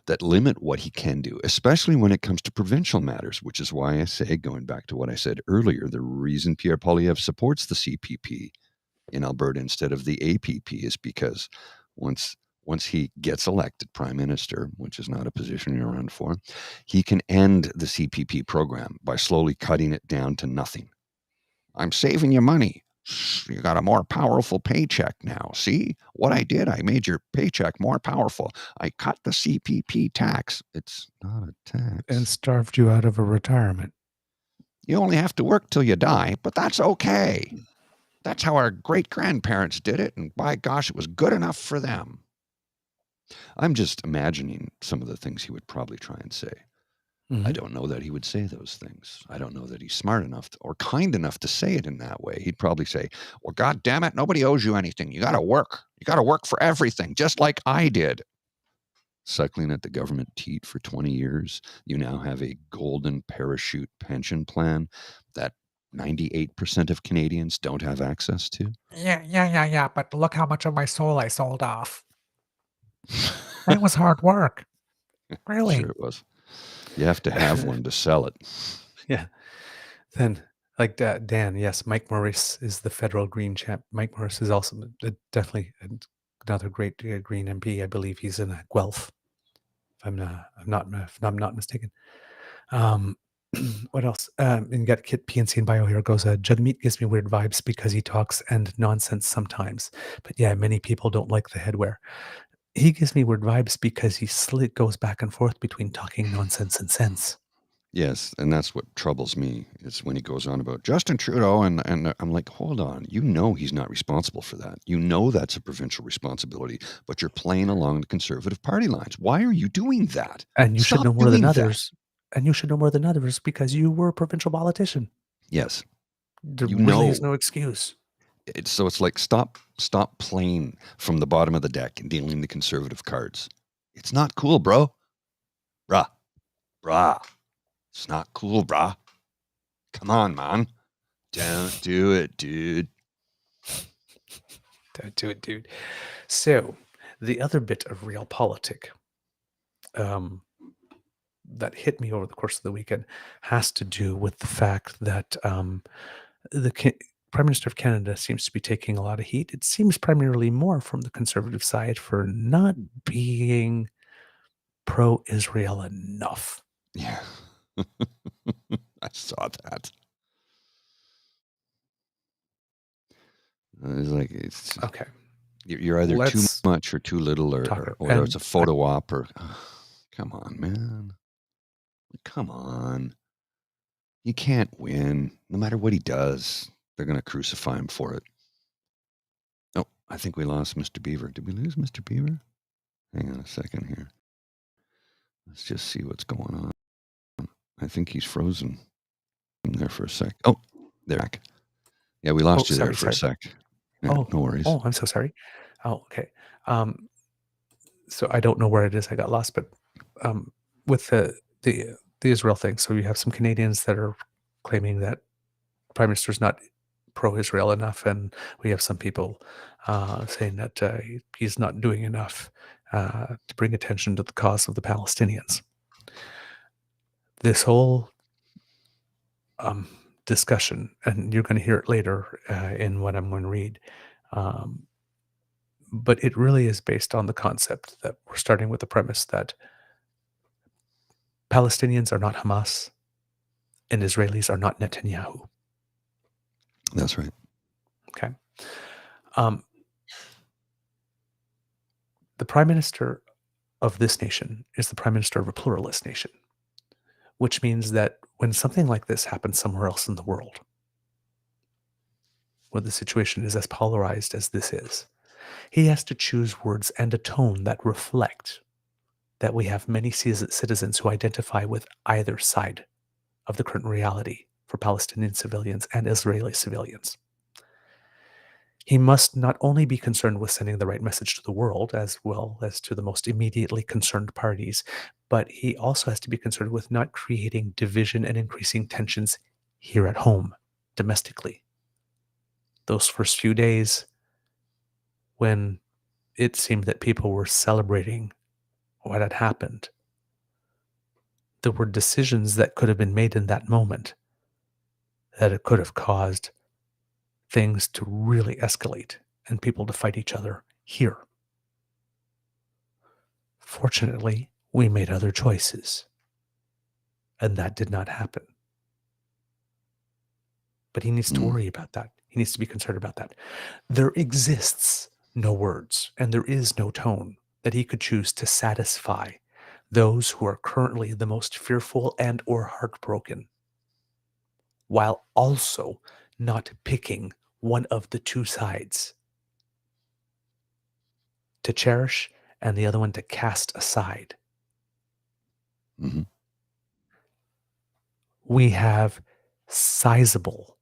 that limit what he can do, especially when it comes to provincial matters, which is why I say, going back to what I said earlier, the reason Pierre Poilievre supports the CPP in Alberta instead of the APP is because once he gets elected prime minister, which is not a position you're around for, he can end the CPP program by slowly cutting it down to nothing. I'm saving you money. You got a more powerful paycheck now. See what I did? I made your paycheck more powerful. I cut the CPP tax. It's not a tax. And starved you out of a retirement. You only have to work till you die, but that's okay. That's how our great-grandparents did it, and by gosh, it was good enough for them. I'm just imagining some of the things he would probably try and say. I don't know that he would say those things. I don't know that he's smart enough or kind enough to say it in that way. He'd probably say, well, God damn it, nobody owes you anything. You got to work. You got to work for everything, just like I did. Suckling at the government teat for 20 years, you now have a golden parachute pension plan that 98% of Canadians don't have access to. Yeah, but look how much of my soul I sold off. That was hard work. Really? Sure it was. You have to have one to sell it. Yeah. Then, like Dan, yes, Mike Morris is the federal Green champ. Mike Morris is also definitely another great Green MP. I believe he's in Guelph, if I'm not mistaken. What else? And you got Kit PNC and Bio here goes, Jagmeet gives me weird vibes because he talks and nonsense sometimes. But yeah, many people don't like the headwear. He gives me weird vibes because he goes back and forth between talking nonsense and sense. Yes, and that's what troubles me, is when he goes on about Justin Trudeau, and I'm like, hold on, you know he's not responsible for that. You know that's a provincial responsibility, but you're playing along the Conservative Party lines. Why are you doing that? And you should Stop know more than doing that. others. And you should know more than others because you were a provincial politician. Yes, There you really know. is no excuse. So it's like, stop playing from the bottom of the deck and dealing the Conservative cards. It's not cool, bro. Brah. It's not cool, brah. Come on, man. Don't do it, dude. Don't do it, dude. So, the other bit of Realpolitik that hit me over the course of the weekend has to do with the fact that the Prime Minister of Canada seems to be taking a lot of heat. It seems primarily more from the Conservative side for not being pro-Israel enough. Yeah. I saw that. It's like, Okay. You're either too Let's much or too little, or it's a photo op, or come on, man. Come on. You can't win. No matter what he does, they're going to crucify him for it. Oh, I think we lost Mr. Beaver. Did we lose Mr. Beaver? Hang on a second here. Let's just see what's going on. I think he's frozen there for a sec. Oh, they're back. Yeah, we lost you there for a sec. Yeah, no worries. Oh, I'm so sorry. Oh, okay. So I don't know where it is. I got lost, but with the Israel thing, so you have some Canadians that are claiming that the Prime Minister's not pro-Israel enough, and we have some people saying that he's not doing enough to bring attention to the cause of the Palestinians. This whole discussion, and you're going to hear it later in what I'm going to read, but it really is based on the concept that we're starting with the premise that Palestinians are not Hamas and Israelis are not Netanyahu. That's right. Okay. The Prime Minister of this nation is the Prime Minister of a pluralist nation, which means that when something like this happens somewhere else in the world, where the situation is as polarized as this is, he has to choose words and a tone that reflect that we have many citizens who identify with either side of the current reality for Palestinian civilians and Israeli civilians. He must not only be concerned with sending the right message to the world, as well as to the most immediately concerned parties, but he also has to be concerned with not creating division and increasing tensions here at home, domestically. Those first few days when it seemed that people were celebrating what had happened, there were decisions that could have been made in that moment that it could have caused things to really escalate and people to fight each other here. Fortunately, we made other choices, and that did not happen. But he needs to worry about that. He needs to be concerned about that. There exists no words, and there is no tone that he could choose to satisfy those who are currently the most fearful and or heartbroken. while also not picking one of the two sides to cherish and the other one to cast aside. Hmm. We have sizable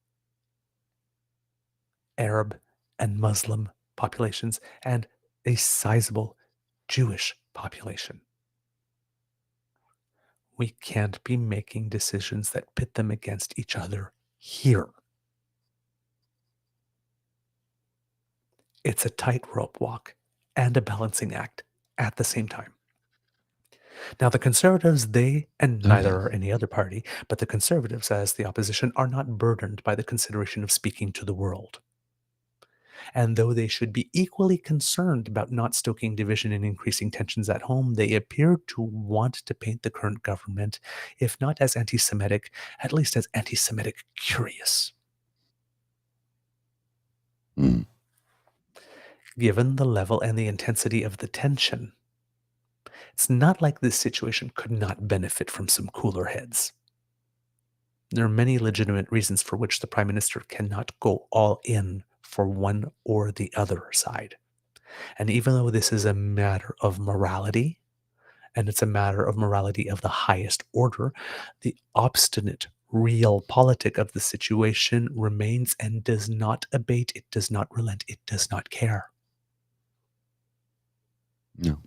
Arab and Muslim populations and a sizable Jewish population. We can't be making decisions that pit them against each other here. It's a tightrope walk and a balancing act at the same time. Now, the Conservatives, and Oh, neither yeah. are any other party, but the Conservatives, as the opposition, are not burdened by the consideration of speaking to the world. And though they should be equally concerned about not stoking division and increasing tensions at home, they appear to want to paint the current government, if not as anti Semitic, at least as anti Semitic curious. Mm. Given the level and the intensity of the tension, it's not like this situation could not benefit from some cooler heads. There are many legitimate reasons for which the Prime Minister cannot go all in for one or the other side. And even though this is a matter of morality, and it's a matter of morality of the highest order, the obstinate realpolitik of the situation remains and does not abate, it does not relent, it does not care. No.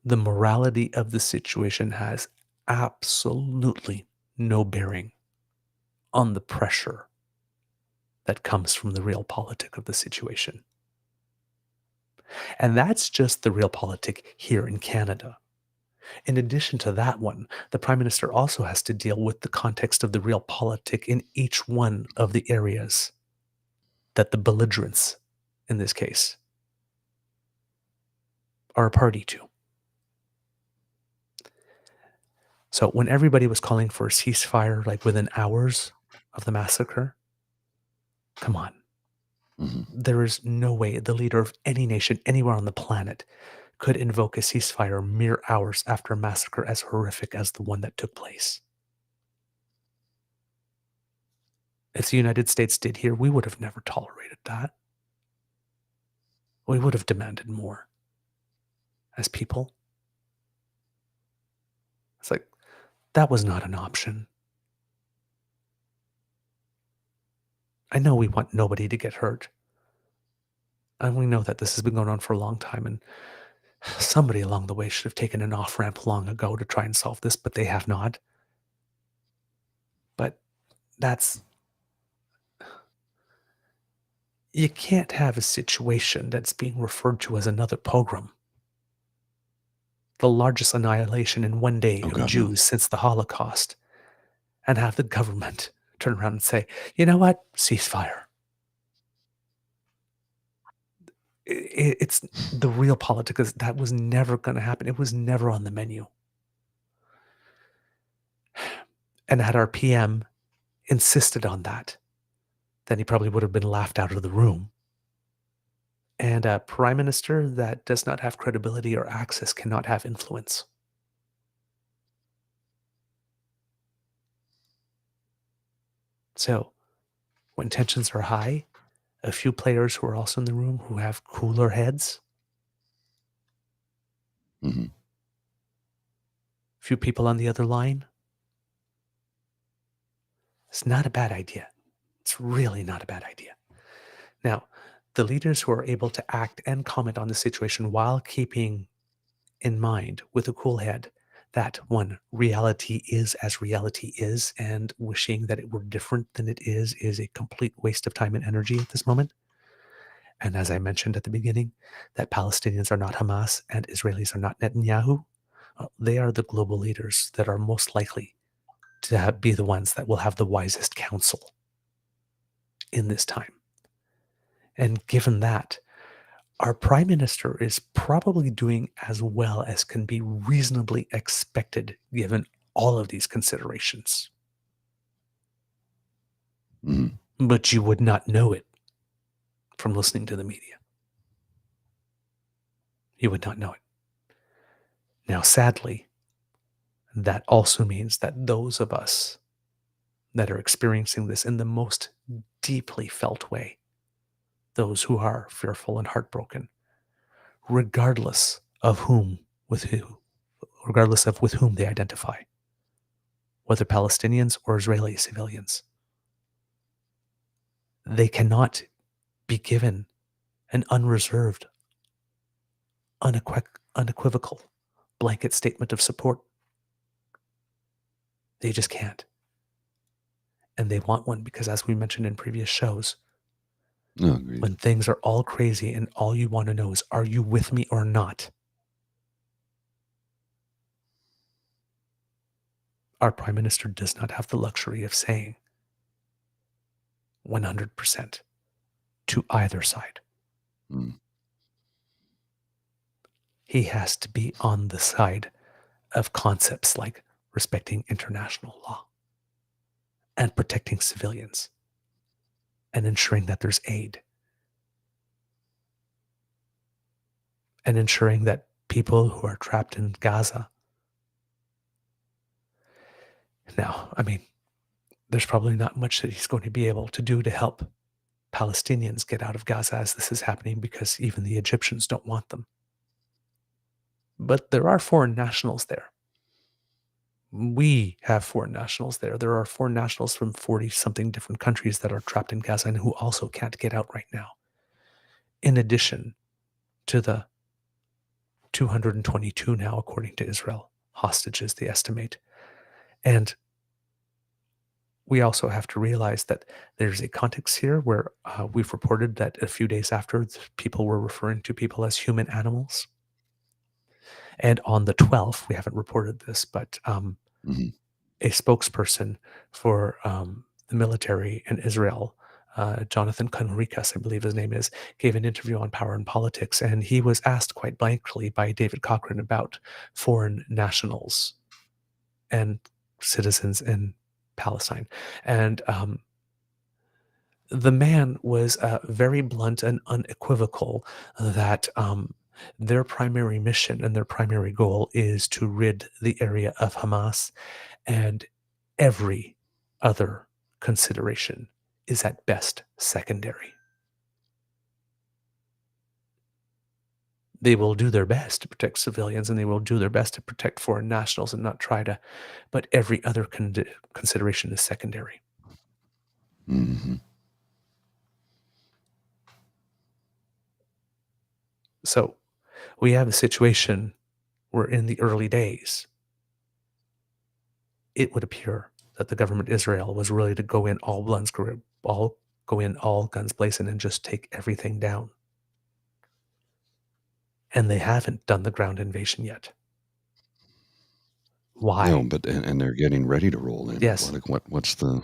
The morality of the situation has absolutely no bearing on the pressure that comes from the realpolitik of the situation. And that's just the realpolitik here in Canada. In addition to that one, the Prime Minister also has to deal with the context of the realpolitik in each one of the areas that the belligerents, in this case, are a party to. So when everybody was calling for a ceasefire, like within hours of the massacre, come on. Hmm. There is no way the leader of any nation anywhere on the planet could invoke a ceasefire mere hours after a massacre as horrific as the one that took place. If the United States did here, we would have never tolerated that. We would have demanded more as people. It's like, that was not an option. I know we want nobody to get hurt. And we know that this has been going on for a long time, and somebody along the way should have taken an off-ramp long ago to try and solve this, but they have not. But you can't have a situation that's being referred to as another pogrom, the largest annihilation in one day Oh, of God, no. Jews since the Holocaust, and have the government turn around and say, you know what, ceasefire. It's the realpolitik is that was never going to happen. It was never on the menu. And had our PM insisted on that, then he probably would have been laughed out of the room. And a prime minister that does not have credibility or access cannot have influence. So when tensions are high, a few players who are also in the room who have cooler heads, Hmm. few people on the other line, it's not a bad idea. It's really not a bad idea. Now, the leaders who are able to act and comment on the situation while keeping in mind with a cool head that one, reality is as reality is, and wishing that it were different than it is a complete waste of time and energy at this moment. And as I mentioned at the beginning, that Palestinians are not Hamas and Israelis are not Netanyahu. They are the global leaders that are most likely to be the ones that will have the wisest counsel in this time. And given that, our prime minister is probably doing as well as can be reasonably expected given all of these considerations. Hmm. But you would not know it from listening to the media. You would not know it. Now, sadly, that also means that those of us that are experiencing this in the most deeply felt way, those who are fearful and heartbroken, regardless of with whom they identify, whether Palestinians or Israeli civilians, they cannot be given an unreserved, unequivocal blanket statement of support. They just can't. And they want one because, as we mentioned in previous shows, No, agreed. when things are all crazy and all you want to know is, are you with me or not? Our prime minister does not have the luxury of saying 100% to either side. Mm. He has to be on the side of concepts like respecting international law and protecting civilians and ensuring that there's aid and ensuring that people who are trapped in Gaza. Now, I mean, there's probably not much that he's going to be able to do to help Palestinians get out of Gaza as this is happening, because even the Egyptians don't want them. But there are foreign nationals there. We have foreign nationals there. There are foreign nationals from 40-something different countries that are trapped in Gaza and who also can't get out right now, in addition to the 222 now, according to Israel, hostages, they estimate. And we also have to realize that there's a context here where we've reported that a few days after, people were referring to people as human animals. And on the 12th, we haven't reported this, but Mhm. a spokesperson for the military in Israel, Jonathan Conricus, I believe his name is, gave an interview on Power and Politics, and he was asked quite blankly by David Cochran about foreign nationals and citizens in Palestine. And the man was very blunt and unequivocal that their primary mission and their primary goal is to rid the area of Hamas, and every other consideration is at best secondary. They will do their best to protect civilians, and they will do their best to protect foreign nationals and not try to, but every other consideration is secondary. Mm-hmm. So we have a situation where in the early days, it would appear that the government of Israel was ready to go in all guns blazing and just take everything down. And they haven't done the ground invasion yet. Why? No, but and they're getting ready to roll in. Yes. Like what's the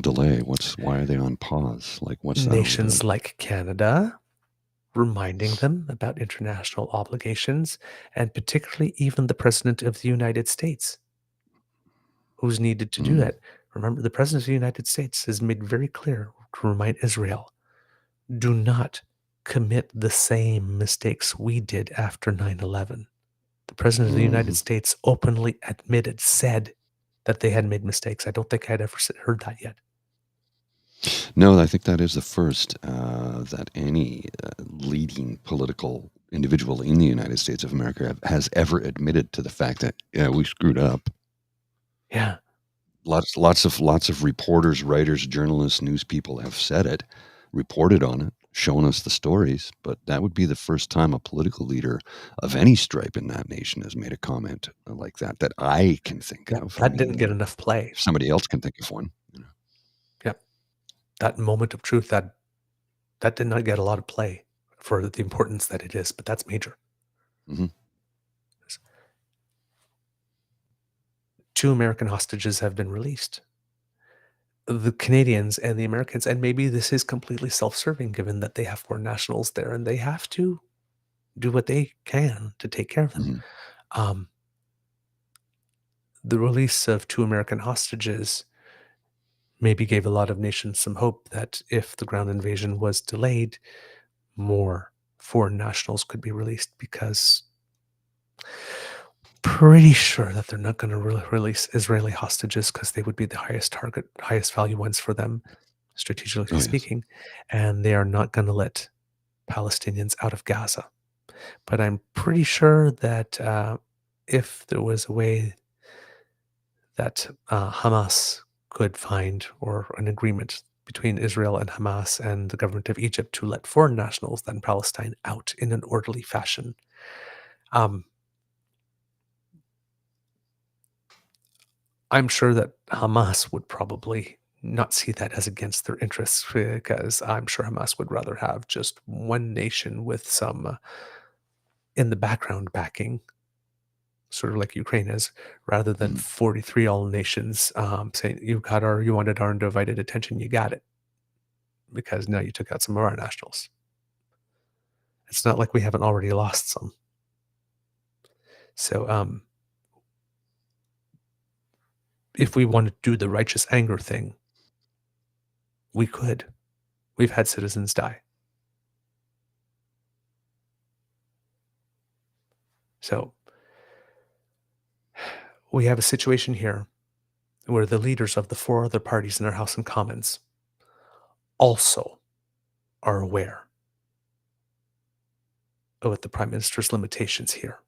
delay? Why are they on pause? Like what's that all Nations about? like Canada reminding them about international obligations, and particularly even the President of the United States, who's needed to do that. Remember, the President of the United States has made very clear to remind Israel, do not commit the same mistakes we did after 9/11. The President of the United States openly said that they had made mistakes. I don't think I'd ever heard that yet. No, I think that is the first that any leading political individual in the United States of America has ever admitted to the fact that, yeah, we screwed up. Yeah. Lots of reporters, writers, journalists, news people have said it, reported on it, shown us the stories, but that would be the first time a political leader of any stripe in that nation has made a comment like that I can think of. That didn't get enough play. Somebody else can think of one. Yep. That moment of truth, that did not get a lot of play for the importance that it is, but that's major. Mm-hmm. 2 American hostages have been released. The Canadians and the Americans, and maybe this is completely self-serving given that they have foreign nationals there and they have to do what they can to take care of them. Mm-hmm. The release of 2 American hostages maybe gave a lot of nations some hope that if the ground invasion was delayed, more foreign nationals could be released, because pretty sure that they're not going to release Israeli hostages because they would be the highest target, highest value ones for them, strategically Oh, yes. speaking. And they are not going to let Palestinians out of Gaza. But I'm pretty sure that if there was a way that Hamas could find, or an agreement between Israel and Hamas and the government of Egypt to let foreign nationals then Palestine out in an orderly fashion, I'm sure that Hamas would probably not see that as against their interests, because I'm sure Hamas would rather have just one nation with some in the background backing, sort of like Ukraine is, rather than 43 all nations saying, you wanted our undivided attention, you got it, because now you took out some of our nationals. It's not like we haven't already lost some. So if we want to do the righteous anger thing, we could. We've had citizens die. So we have a situation here where the leaders of the four other parties in our House and Commons also are aware of what the Prime Minister's limitations here.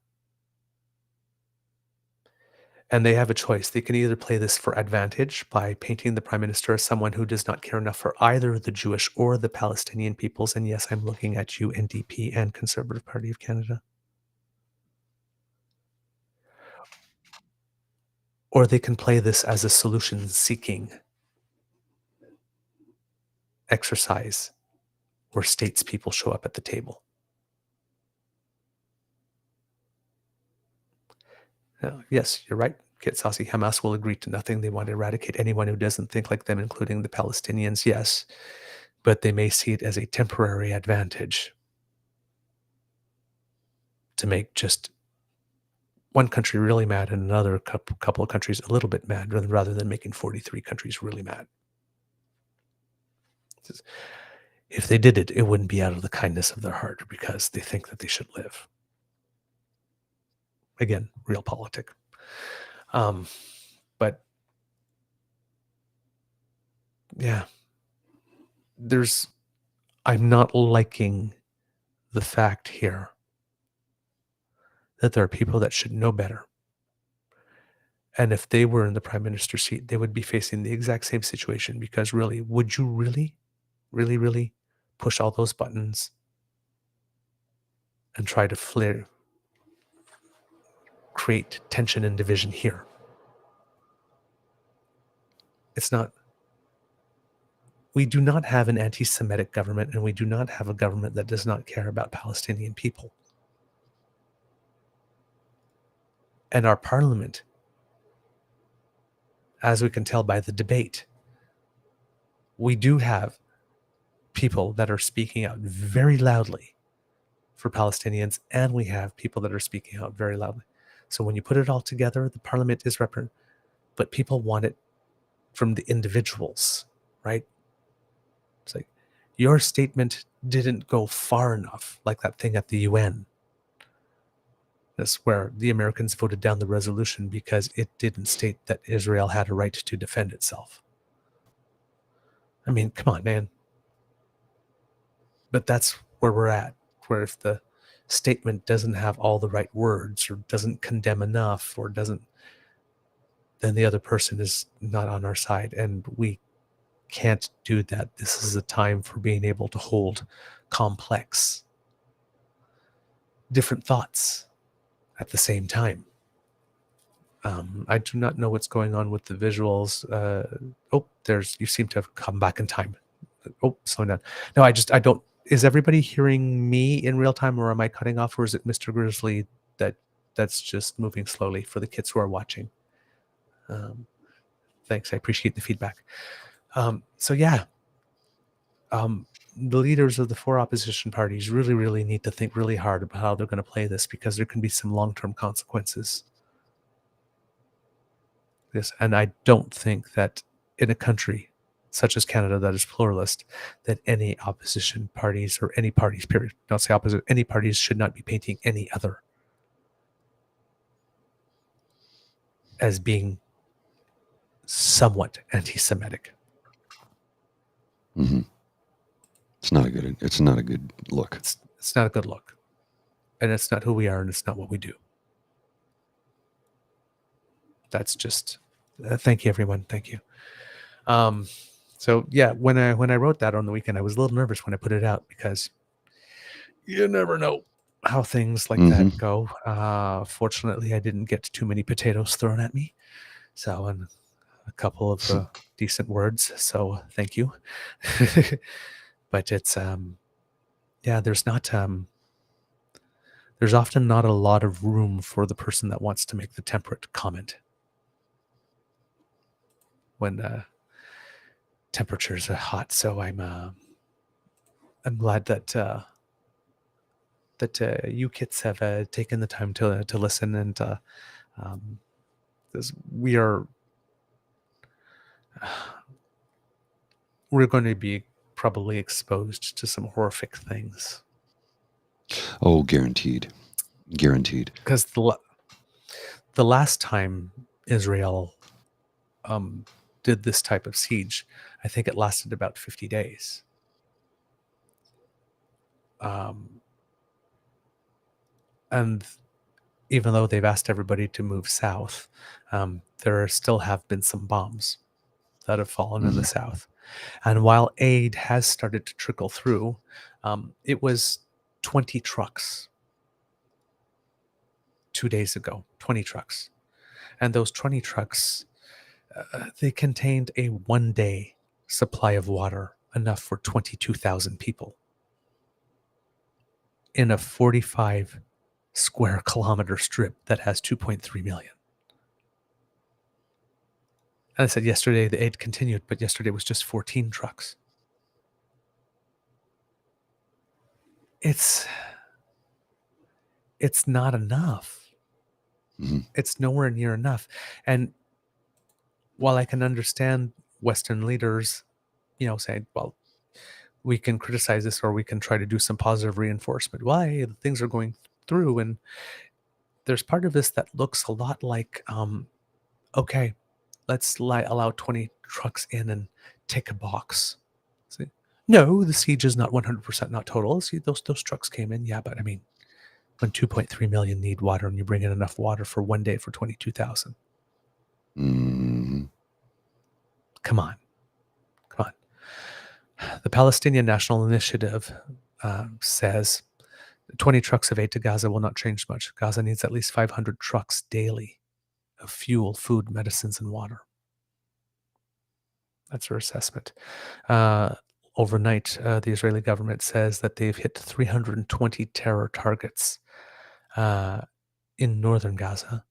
And they have a choice. They can either play this for advantage by painting the Prime Minister as someone who does not care enough for either the Jewish or the Palestinian peoples. And yes, I'm looking at you, NDP and Conservative Party of Canada. Or they can play this as a solution-seeking exercise where statespeople show up at the table. Yes, you're right. Get saucy. Hamas will agree to nothing. They want to eradicate anyone who doesn't think like them, including the Palestinians, yes. But they may see it as a temporary advantage to make just one country really mad and another couple of countries a little bit mad, rather than making 43 countries really mad. If they did it, it wouldn't be out of the kindness of their heart because they think that they should live. Again, realpolitik. But yeah, I'm not liking the fact here that there are people that should know better. And if they were in the Prime Minister's seat, they would be facing the exact same situation, because really, would you really push all those buttons and try to create tension and division here? It's not. We do not have an anti-Semitic government, and we do not have a government that does not care about Palestinian people. And our parliament, as we can tell by the debate, we do have people that are speaking out very loudly for Palestinians, and we have people that are speaking out very loudly. So when you put it all together, the parliament is representative, but people want it from the individuals, right? It's like, your statement didn't go far enough, like that thing at the UN. That's where the Americans voted down the resolution because it didn't state that Israel had a right to defend itself. I mean, come on, man. But that's where we're at, where if the statement doesn't have all the right words, or doesn't condemn enough, or doesn't, then the other person is not on our side, and we can't do that. This is a time for being able to hold complex, different thoughts at the same time. I do not know what's going on with the visuals. You seem to have come back in time. Oh, slow down. No, I don't. Is everybody hearing me in real time, or am I cutting off, or is it Mr. Grizzly that's just moving slowly for the kids who are watching? Thanks, I appreciate the feedback. The leaders of the four opposition parties really need to think really hard about how they're going to play this, because there can be some long-term consequences. Yes, and I don't think that in a country such as Canada that is pluralist, that any opposition parties, or any parties, period, don't say opposite, any parties should not be painting any other as being somewhat anti-Semitic. Mm-hmm. It's not a good look. It's not a good look, and it's not who we are, and it's not what we do. That's just thank you, everyone. Thank you. So yeah, when I wrote that on the weekend, I was a little nervous when I put it out because you never know how things like that go. Fortunately, I didn't get too many potatoes thrown at me, so and a couple of decent words. So thank you. But it's yeah, there's often not a lot of room for the person that wants to make the temperate comment when temperatures are hot. So I'm glad that you kids have taken the time to listen, and we're going to be probably exposed to some horrific things. Oh, guaranteed. Because the last time Israel did this type of siege, I think it lasted about 50 days. And even though they've asked everybody to move south, there still have been some bombs that have fallen in the south. And while aid has started to trickle through, it was 20 trucks 2 days ago, 20 trucks. And those 20 trucks, they contained a 1-day supply of water, enough for 22,000 people in a 45 square kilometer strip that has 2.3 million. And I said yesterday the aid continued, but yesterday was just 14 trucks. It's not enough. It's nowhere near enough. And while I can understand Western leaders, saying, well, we can criticize this or we can try to do some positive reinforcement. Why things are going through. And there's part of this that looks a lot like, okay, let's allow 20 trucks in and take a box. See? No, the siege is not 100% not total. See, those trucks came in. Yeah, but I mean, when 2.3 million need water and you bring in enough water for 1 day for 22,000. Come on. The Palestinian National Initiative says 20 trucks of aid to Gaza will not change much. Gaza needs at least 500 trucks daily of fuel, food, medicines, and water. That's their assessment. Overnight, the Israeli government says that they've hit 320 terror targets in northern Gaza.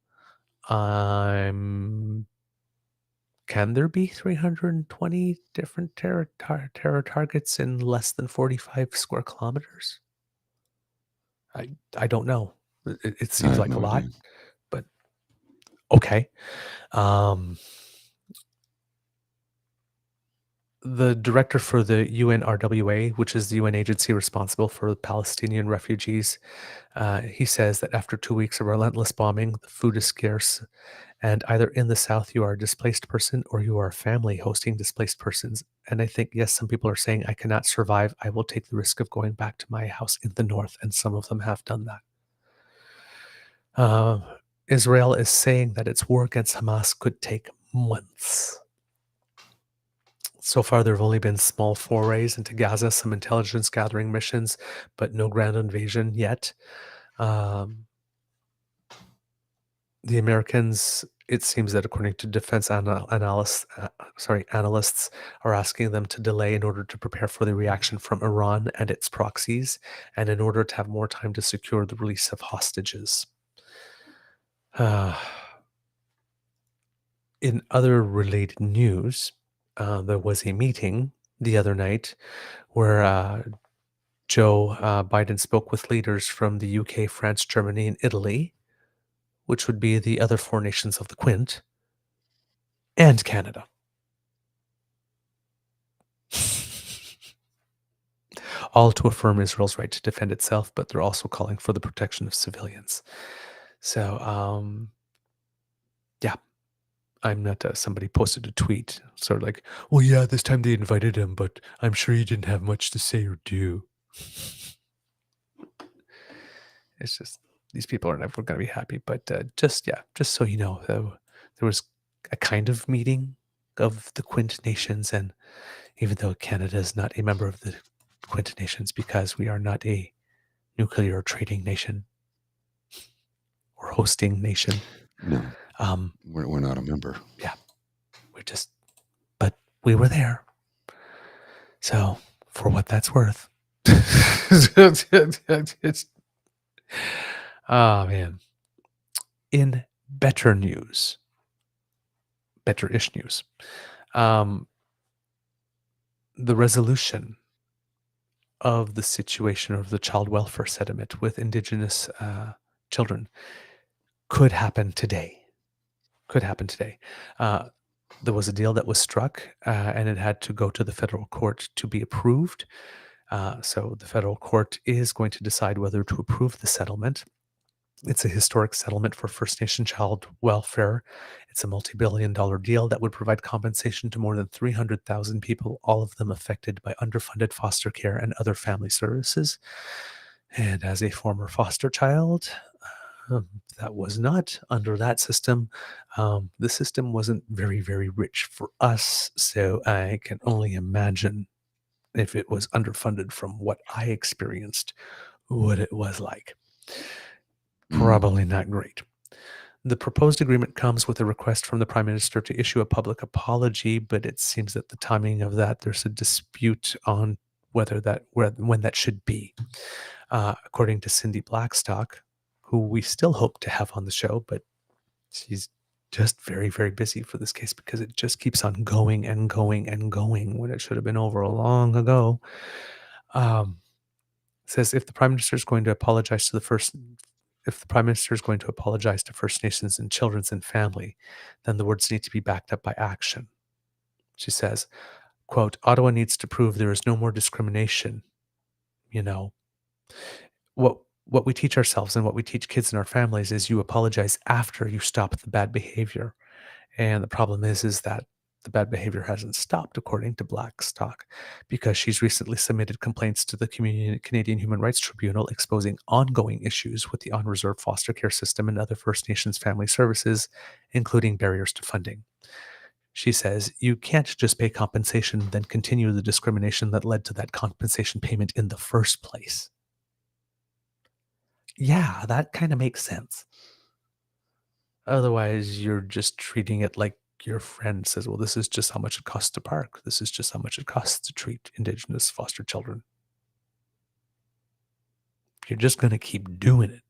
Can there be 320 different terror targets in less than 45 square kilometers? I don't know. It seems like a lot, but okay. The director for the UNRWA, which is the UN agency responsible for Palestinian refugees, he says that after 2 weeks of relentless bombing, the food is scarce, and either in the south you are a displaced person or you are a family hosting displaced persons. And I think, yes, some people are saying, I cannot survive. I will take the risk of going back to my house in the north, and some of them have done that. Israel is saying that its war against Hamas could take months. So far, there have only been small forays into Gaza, some intelligence gathering missions, but no ground invasion yet. The Americans, it seems that according to defense analysts, are asking them to delay in order to prepare for the reaction from Iran and its proxies, and in order to have more time to secure the release of hostages. In other related news, there was a meeting the other night where Joe Biden spoke with leaders from the UK, France, Germany, and Italy, which would be the other 4 nations of the Quint, and Canada. All to affirm Israel's right to defend itself, but they're also calling for the protection of civilians. So, yeah, somebody posted a tweet, sort of like, well, yeah, this time they invited him, but I'm sure he didn't have much to say or do. It's just, these people are never going to be happy. But just so you know, there was a kind of meeting of the Quint Nations. And even though Canada is not a member of the Quint Nations because we are not a nuclear trading nation or hosting nation, No, um, we're not a member. yeah, but we were there. So for what that's worth, it's, oh man. In better-ish news, the resolution of the situation of the child welfare settlement with Indigenous children could happen today. There was a deal that was struck, and it had to go to the federal court to be approved. So the federal court is going to decide whether to approve the settlement. It's a historic settlement for First Nation child welfare. It's a multi-billion-dollar deal that would provide compensation to more than 300,000 people, all of them affected by underfunded foster care and other family services. And as a former foster child, that was not under that system. The system wasn't very, very rich for us, so I can only imagine if it was underfunded from what I experienced, what it was like. Probably not great. The proposed agreement comes with a request from the Prime Minister to issue a public apology, but it seems that the timing of that, there's a dispute on when that should be. According to Cindy Blackstock, who we still hope to have on the show, but she's just very, very busy for this case because it just keeps on going and going and going when it should have been over long ago. Says if the Prime Minister is going to apologize to First Nations and children's and family, then the words need to be backed up by action. She says, quote, Ottawa needs to prove there is no more discrimination. You know, what we teach ourselves and what we teach kids in our families is you apologize after you stop the bad behavior. And the problem is that the bad behavior hasn't stopped, according to Blackstock, because she's recently submitted complaints to the Canadian Human Rights Tribunal exposing ongoing issues with the on-reserve foster care system and other First Nations family services, including barriers to funding. She says, you can't just pay compensation, then continue the discrimination that led to that compensation payment in the first place. Yeah, that kind of makes sense. Otherwise, you're just treating it like your friend says, well, this is just how much it costs to park. This is just how much it costs to treat Indigenous foster children. You're just going to keep doing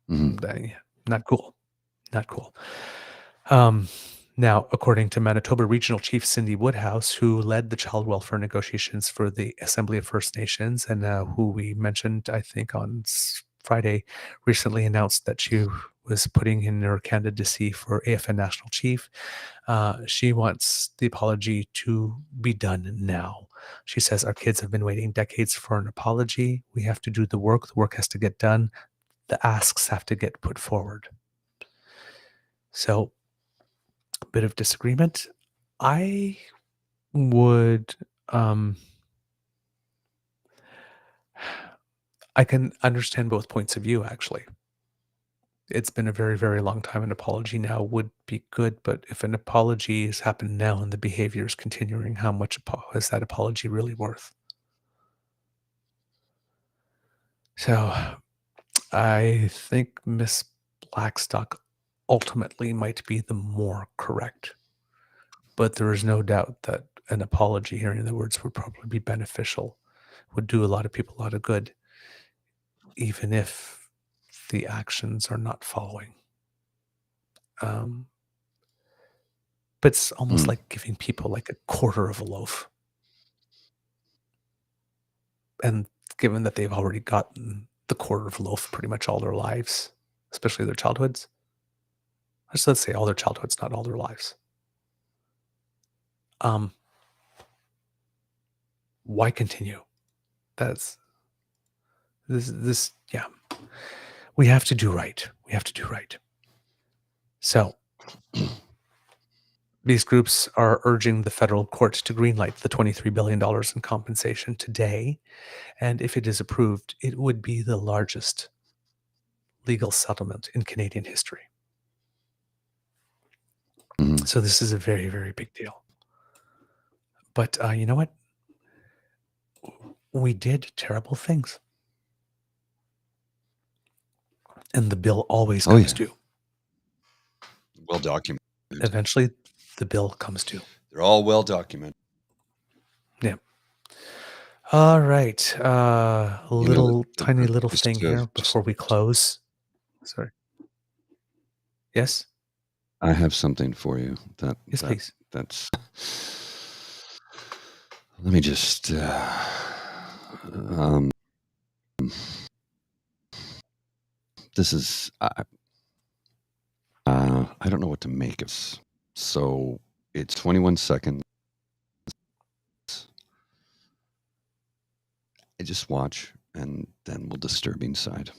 it. Not cool. Not cool. Now, according to Manitoba Regional Chief Cindy Woodhouse, who led the child welfare negotiations for the Assembly of First Nations and who we mentioned, I think, on Friday, recently announced that she was putting in her candidacy for AFN National Chief. She wants the apology to be done now. She says, our kids have been waiting decades for an apology. We have to do the work. The work has to get done. The asks have to get put forward. So, a bit of disagreement. I would, I can understand both points of view, actually. It's been a very, very long time. An apology now would be good, but if an apology has happened now and the behavior is continuing, how much is that apology really worth? So I think Miss Blackstock ultimately might be the more correct, but there is no doubt that an apology, hearing the words, would probably be beneficial, would do a lot of people a lot of good, even if the actions are not following. But it's almost like giving people like a quarter of a loaf. And given that they've already gotten the quarter of a loaf pretty much all their lives, especially their childhoods. Let's say all their childhoods, not all their lives. Why continue? That's this, yeah. We have to do right. We have to do right. So these groups are urging the federal court to greenlight the $23 billion in compensation today. And if it is approved, it would be the largest legal settlement in Canadian history. Mhm. So this is a very, very big deal. But you know what? We did terrible things. And the bill always Oh, comes yeah. due. Well documented. Eventually, the bill comes due. They're all well documented. Yeah. All right. Little tiny just, little thing here before we close. Sorry. Yes? I have something for you. Yes, please. That's. Let me just. This is. I don't know what to make of this. So it's 21 seconds. I just watch, and then we'll disturbing side.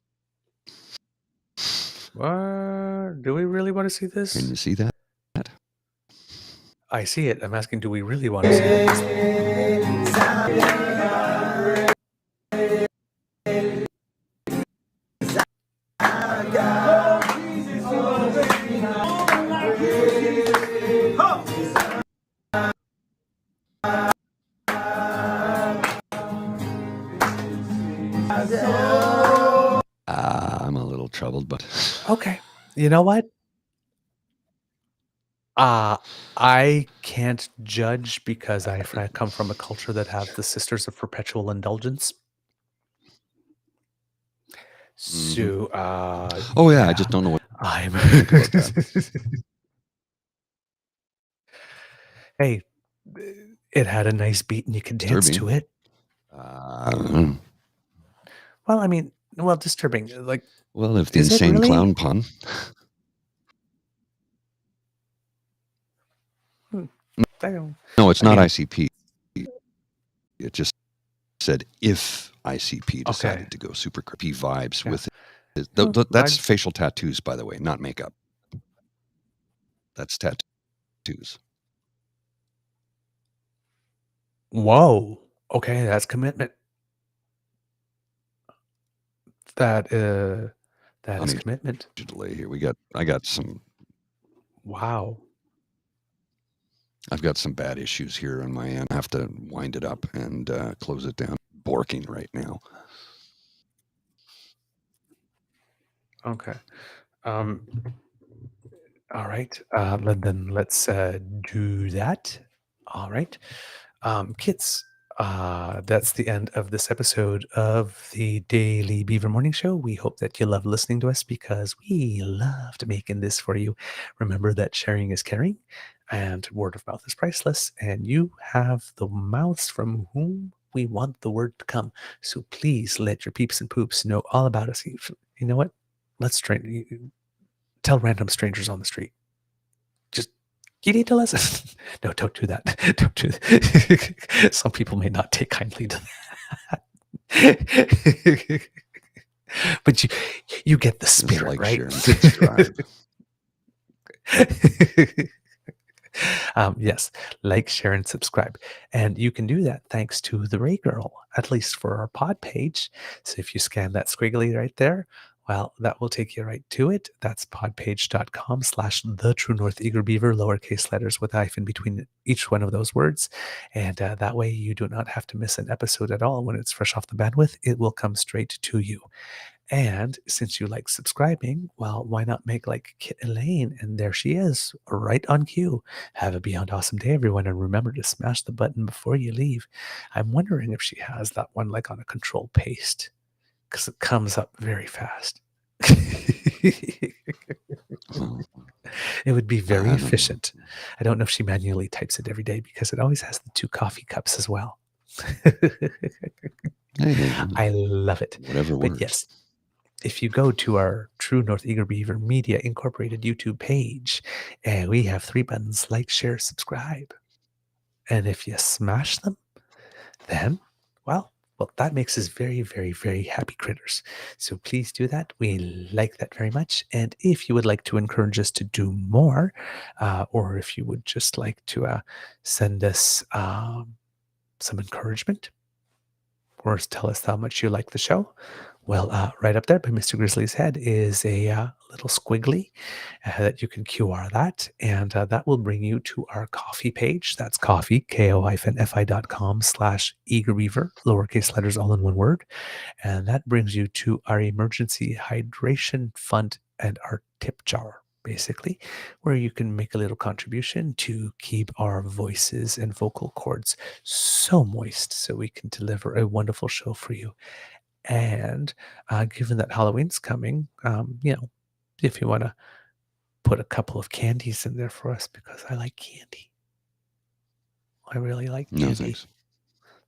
Do we really want to see this? Can you see that? I see it. I'm asking, do we really want to see it? I'm a little troubled, but Okay. You know what? I can't judge because I come from a culture that have the Sisters of Perpetual Indulgence. So, oh yeah, I just don't know what I'm. to think about that. Hey, it had a nice beat and you could dance to Disturbing. it. Well, I mean, disturbing. Like, well, if the is it insane really? clown pun. No, it's not Again. ICP. It just said if ICP decided to go super creepy vibes with it. That's facial tattoos, by the way, not makeup. That's tattoos. Whoa. Okay, that's commitment. That is commitment. Delay here. I got some. Wow. I've got some bad issues here on my end. I have to wind it up and close it down. Borking right now. Okay. All right. Then let's do that. All right. Kids, that's the end of this episode of the Daily Beaver Morning Show. We hope that you love listening to us because we loved making this for you. Remember that sharing is caring and word of mouth is priceless, and you have the mouths from whom we want the word to come. So please let your peeps and poops know all about us. You know what? Let's tell random strangers on the street. Just, you need to listen. No, don't do that. Don't do that. Some people may not take kindly to that. But you get the spirit, like, right? share, and subscribe. Yes, like, share, and subscribe. And you can do that thanks to the Ray Girl, at least for our pod page. So if you scan that squiggly right there, well, that will take you right to it. That's podpage.com/the True North Eager Beaver, lowercase letters with a hyphen between each one of those words. And that way you do not have to miss an episode at all when it's fresh off the bandwidth. It will come straight to you. And since you like subscribing, well, why not make like Kit Elaine? And there she is, right on cue. Have a beyond awesome day, everyone. And remember to smash the button before you leave. I'm wondering if she has that one like on a control paste because it comes up very fast. It would be very efficient. I don't know if she manually types it every day because it always has the 2 coffee cups as well. I love it. Whatever works. But yes, if you go to our True North Eager Beaver Media Incorporated YouTube page, we have 3 buttons: like, share, subscribe. And if you smash them, then, well, well, that makes us very, very, very happy critters. So please do that. We like that very much. And if you would like to encourage us to do more, or if you would just like to send us some encouragement, or tell us how much you like the show, well, right up there by Mr. Grizzly's head is a little squiggly that you can QR that, and that will bring you to our coffee page. That's coffee, ko-fi.com/eagerbeaver, lowercase letters all in one word. And that brings you to our emergency hydration fund and our tip jar, basically, where you can make a little contribution to keep our voices and vocal cords so moist so we can deliver a wonderful show for you. And given that Halloween's coming, if you want to put a couple of candies in there for us, because I like candy. I really like candy. No, thanks.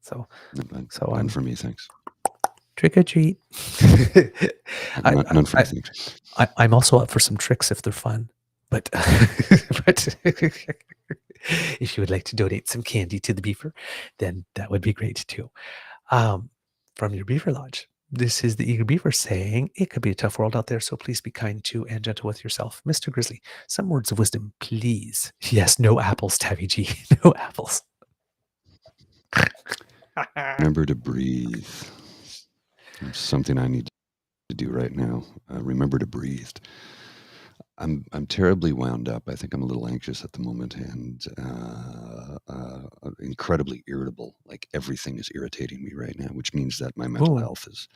So None I'm for me, thanks. trick or treat. None for me, thanks. I'm also up for some tricks if they're fun, but but if you would like to donate some candy to the Beaver, then that would be great too. From your Beaver Lodge, this is the Eager Beaver saying, it could be a tough world out there, so please be kind to and gentle with yourself. Mr. Grizzly, some words of wisdom, please. Yes, no apples, Tabby G. No apples. Remember to breathe. It's something I need to do right now. Remember to breathe. I'm terribly wound up. I think I'm a little anxious at the moment and incredibly irritable. Like everything is irritating me right now, which means that my mental health is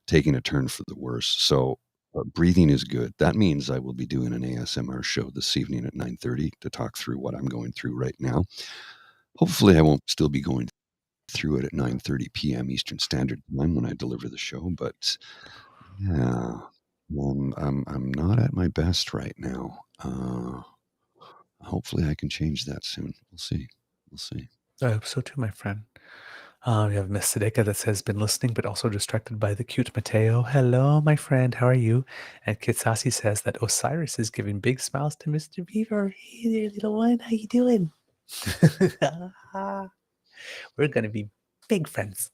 taking a turn for the worse. So breathing is good. That means I will be doing an ASMR show this evening at 9:30 to talk through what I'm going through right now. Hopefully I won't still be going through it at 9:30 p.m. Eastern Standard Time when I deliver the show, but yeah, I'm not at my best right now. Hopefully I can change that soon. We'll see. I hope so too, my friend. We have Miss Sadeka that says, been listening, but also distracted by the cute Mateo. Hello, my friend. How are you? And Kitsasi says that Osiris is giving big smiles to Mr. Beaver. Hey there, little one. How you doing? We're going to be big friends.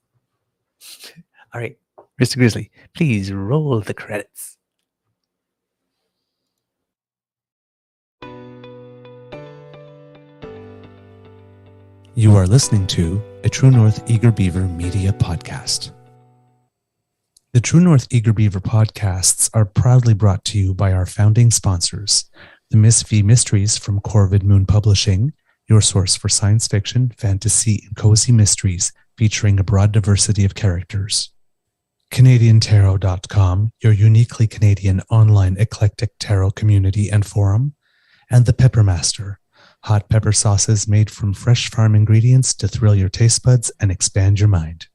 All right, Mr. Grizzly, please roll the credits. You are listening to a True North Eager Beaver media podcast. The True North Eager Beaver podcasts are proudly brought to you by our founding sponsors, the Miss V Mysteries from Corvid Moon Publishing, your source for science fiction, fantasy, and cozy mysteries featuring a broad diversity of characters. CanadianTarot.com, your uniquely Canadian online eclectic tarot community and forum, and The Pepper Master, hot pepper sauces made from fresh farm ingredients to thrill your taste buds and expand your mind.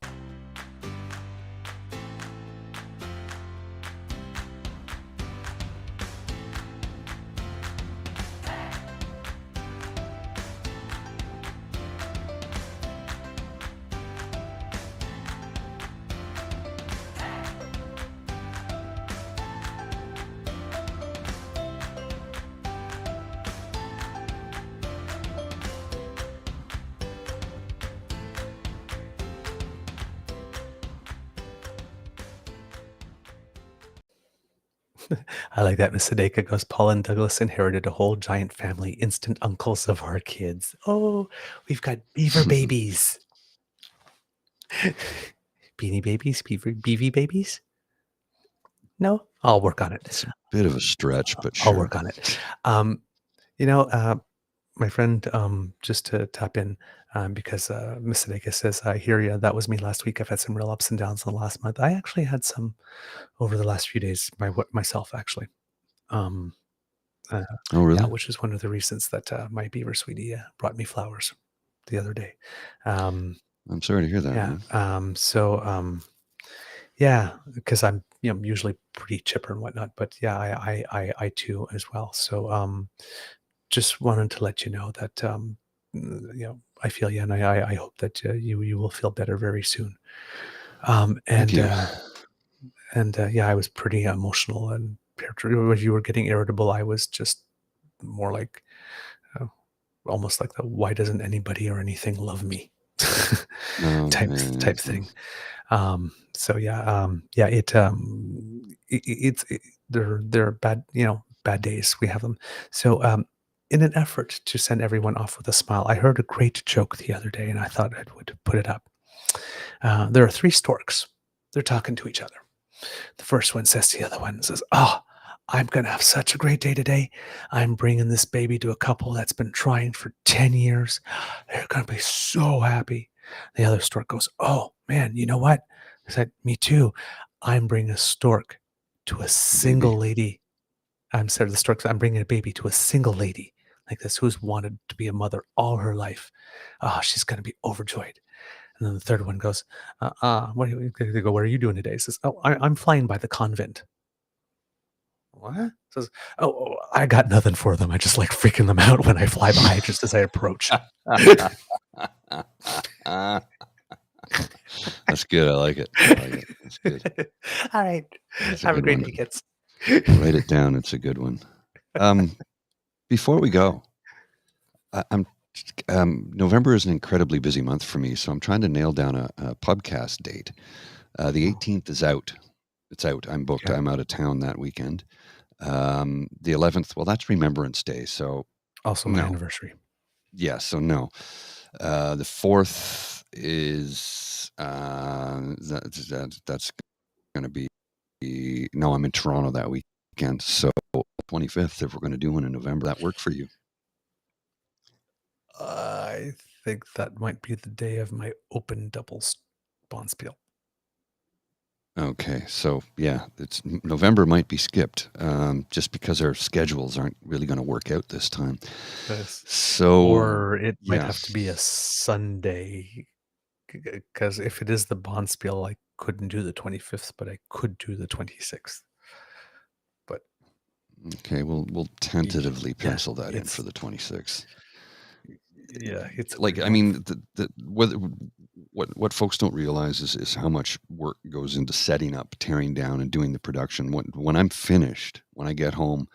I like that. Miss Sadeka goes, Paul and Douglas inherited a whole giant family, instant uncles of our kids. Oh, we've got beaver babies. Beanie babies? Beavy babies? No? I'll work on it. It's a bit of a stretch, but I'll sure. work on it. My friend, just to tap in, because Miss Sadeka says, I hear you. That was me last week. I've had some real ups and downs in the last month. I actually had some over the last few days, myself, actually. Oh, really? Yeah, which is one of the reasons that my beaver sweetie brought me flowers the other day. I'm sorry to hear that. Yeah. Man. Yeah, because I'm usually pretty chipper and whatnot, but yeah, I too as well. So just wanted to let you know that I feel you, and I hope that you will feel better very soon. Thank you. Yeah, I was pretty emotional, and when you were getting irritable, I was just more like almost like the why doesn't anybody or anything love me? No, type thing. So they're bad, bad days. We have them. So in an effort to send everyone off with a smile, I heard a great joke the other day, and I thought I would put it up. There are three storks. They're talking to each other. The first one says to the other one, says, "Oh, I'm going to have such a great day today. I'm bringing this baby to a couple that's been trying for 10 years. They're going to be so happy." The other stork goes, "Oh, man, you know what?" I said, "Me too. I'm bringing a stork to a single baby. lady." I'm sorry, the stork, I'm bringing a baby to a single lady like this who's wanted to be a mother all her life. Oh, she's going to be overjoyed. And then the third one goes, they go, "What are you doing today?" He says, "Oh, I'm flying by the convent." What? Says, "Oh, I got nothing for them. I just like freaking them out when I fly by just as I approach." That's good. I like it. That's good. All right. That's a Have a good great one. day, kids. Write it down. It's a good one. Before we go, I'm November is an incredibly busy month for me, so I'm trying to nail down a podcast date. The 18th is out. It's out. I'm booked. Yeah. I'm out of town that weekend. The 11th, well, that's Remembrance Day, so Also my no. anniversary. Yeah, so no. The 4th is that's going to be no. I'm in Toronto that weekend, so 25th. If we're going to do one in November, that work for you? I think that might be the day of my open doubles bonspiel. Okay, so yeah, it's November might be skipped just because our schedules aren't really going to work out this time. So, or it might yeah. have to be a Sunday, because if it is the bonspiel, I couldn't do the 25th, but I could do the 26th. But Okay, we'll tentatively pencil that in for the 26th. Yeah, it's like, I mean, what folks don't realize is how much work goes into setting up, tearing down, and doing the production. When I'm finished, when I get home,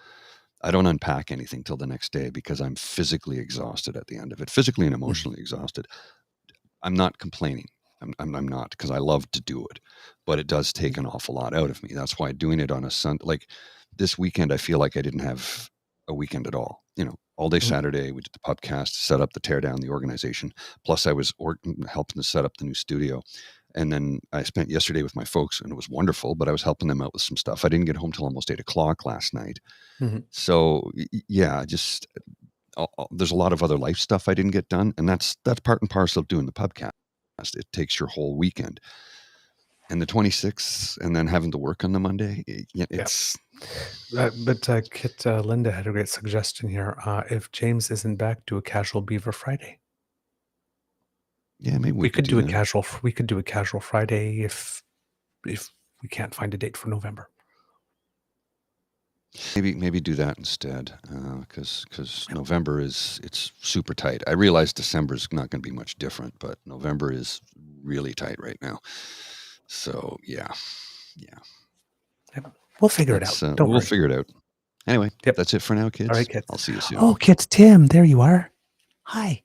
I don't unpack anything till the next day because I'm physically exhausted at the end of it, physically and emotionally exhausted. I'm not complaining. I'm not, because I love to do it, but it does take an awful lot out of me. That's why doing it on a Sunday, like this weekend, I feel like I didn't have a weekend at all. All day Saturday, we did the podcast, set up the tear down, the organization. Plus, I was helping to set up the new studio. And then I spent yesterday with my folks, and it was wonderful, but I was helping them out with some stuff. I didn't get home till almost 8 o'clock last night. So, yeah, just there's a lot of other life stuff I didn't get done. And that's part and parcel of doing the podcast. It takes your whole weekend. And the 26th, and then having to work on the Monday, it's... But Kit, Linda had a great suggestion here. If James isn't back, do a casual Beaver Friday. Yeah, maybe we could do that. We could do a casual Friday if we can't find a date for November. Maybe do that instead, because November it's super tight. I realize December is not going to be much different, but November is really tight right now. So yeah. We'll figure it out. Don't worry. Figure it out. Anyway, that's it for now, kids. All right, kids. I'll see you soon. Oh, kids, Tim, there you are. Hi.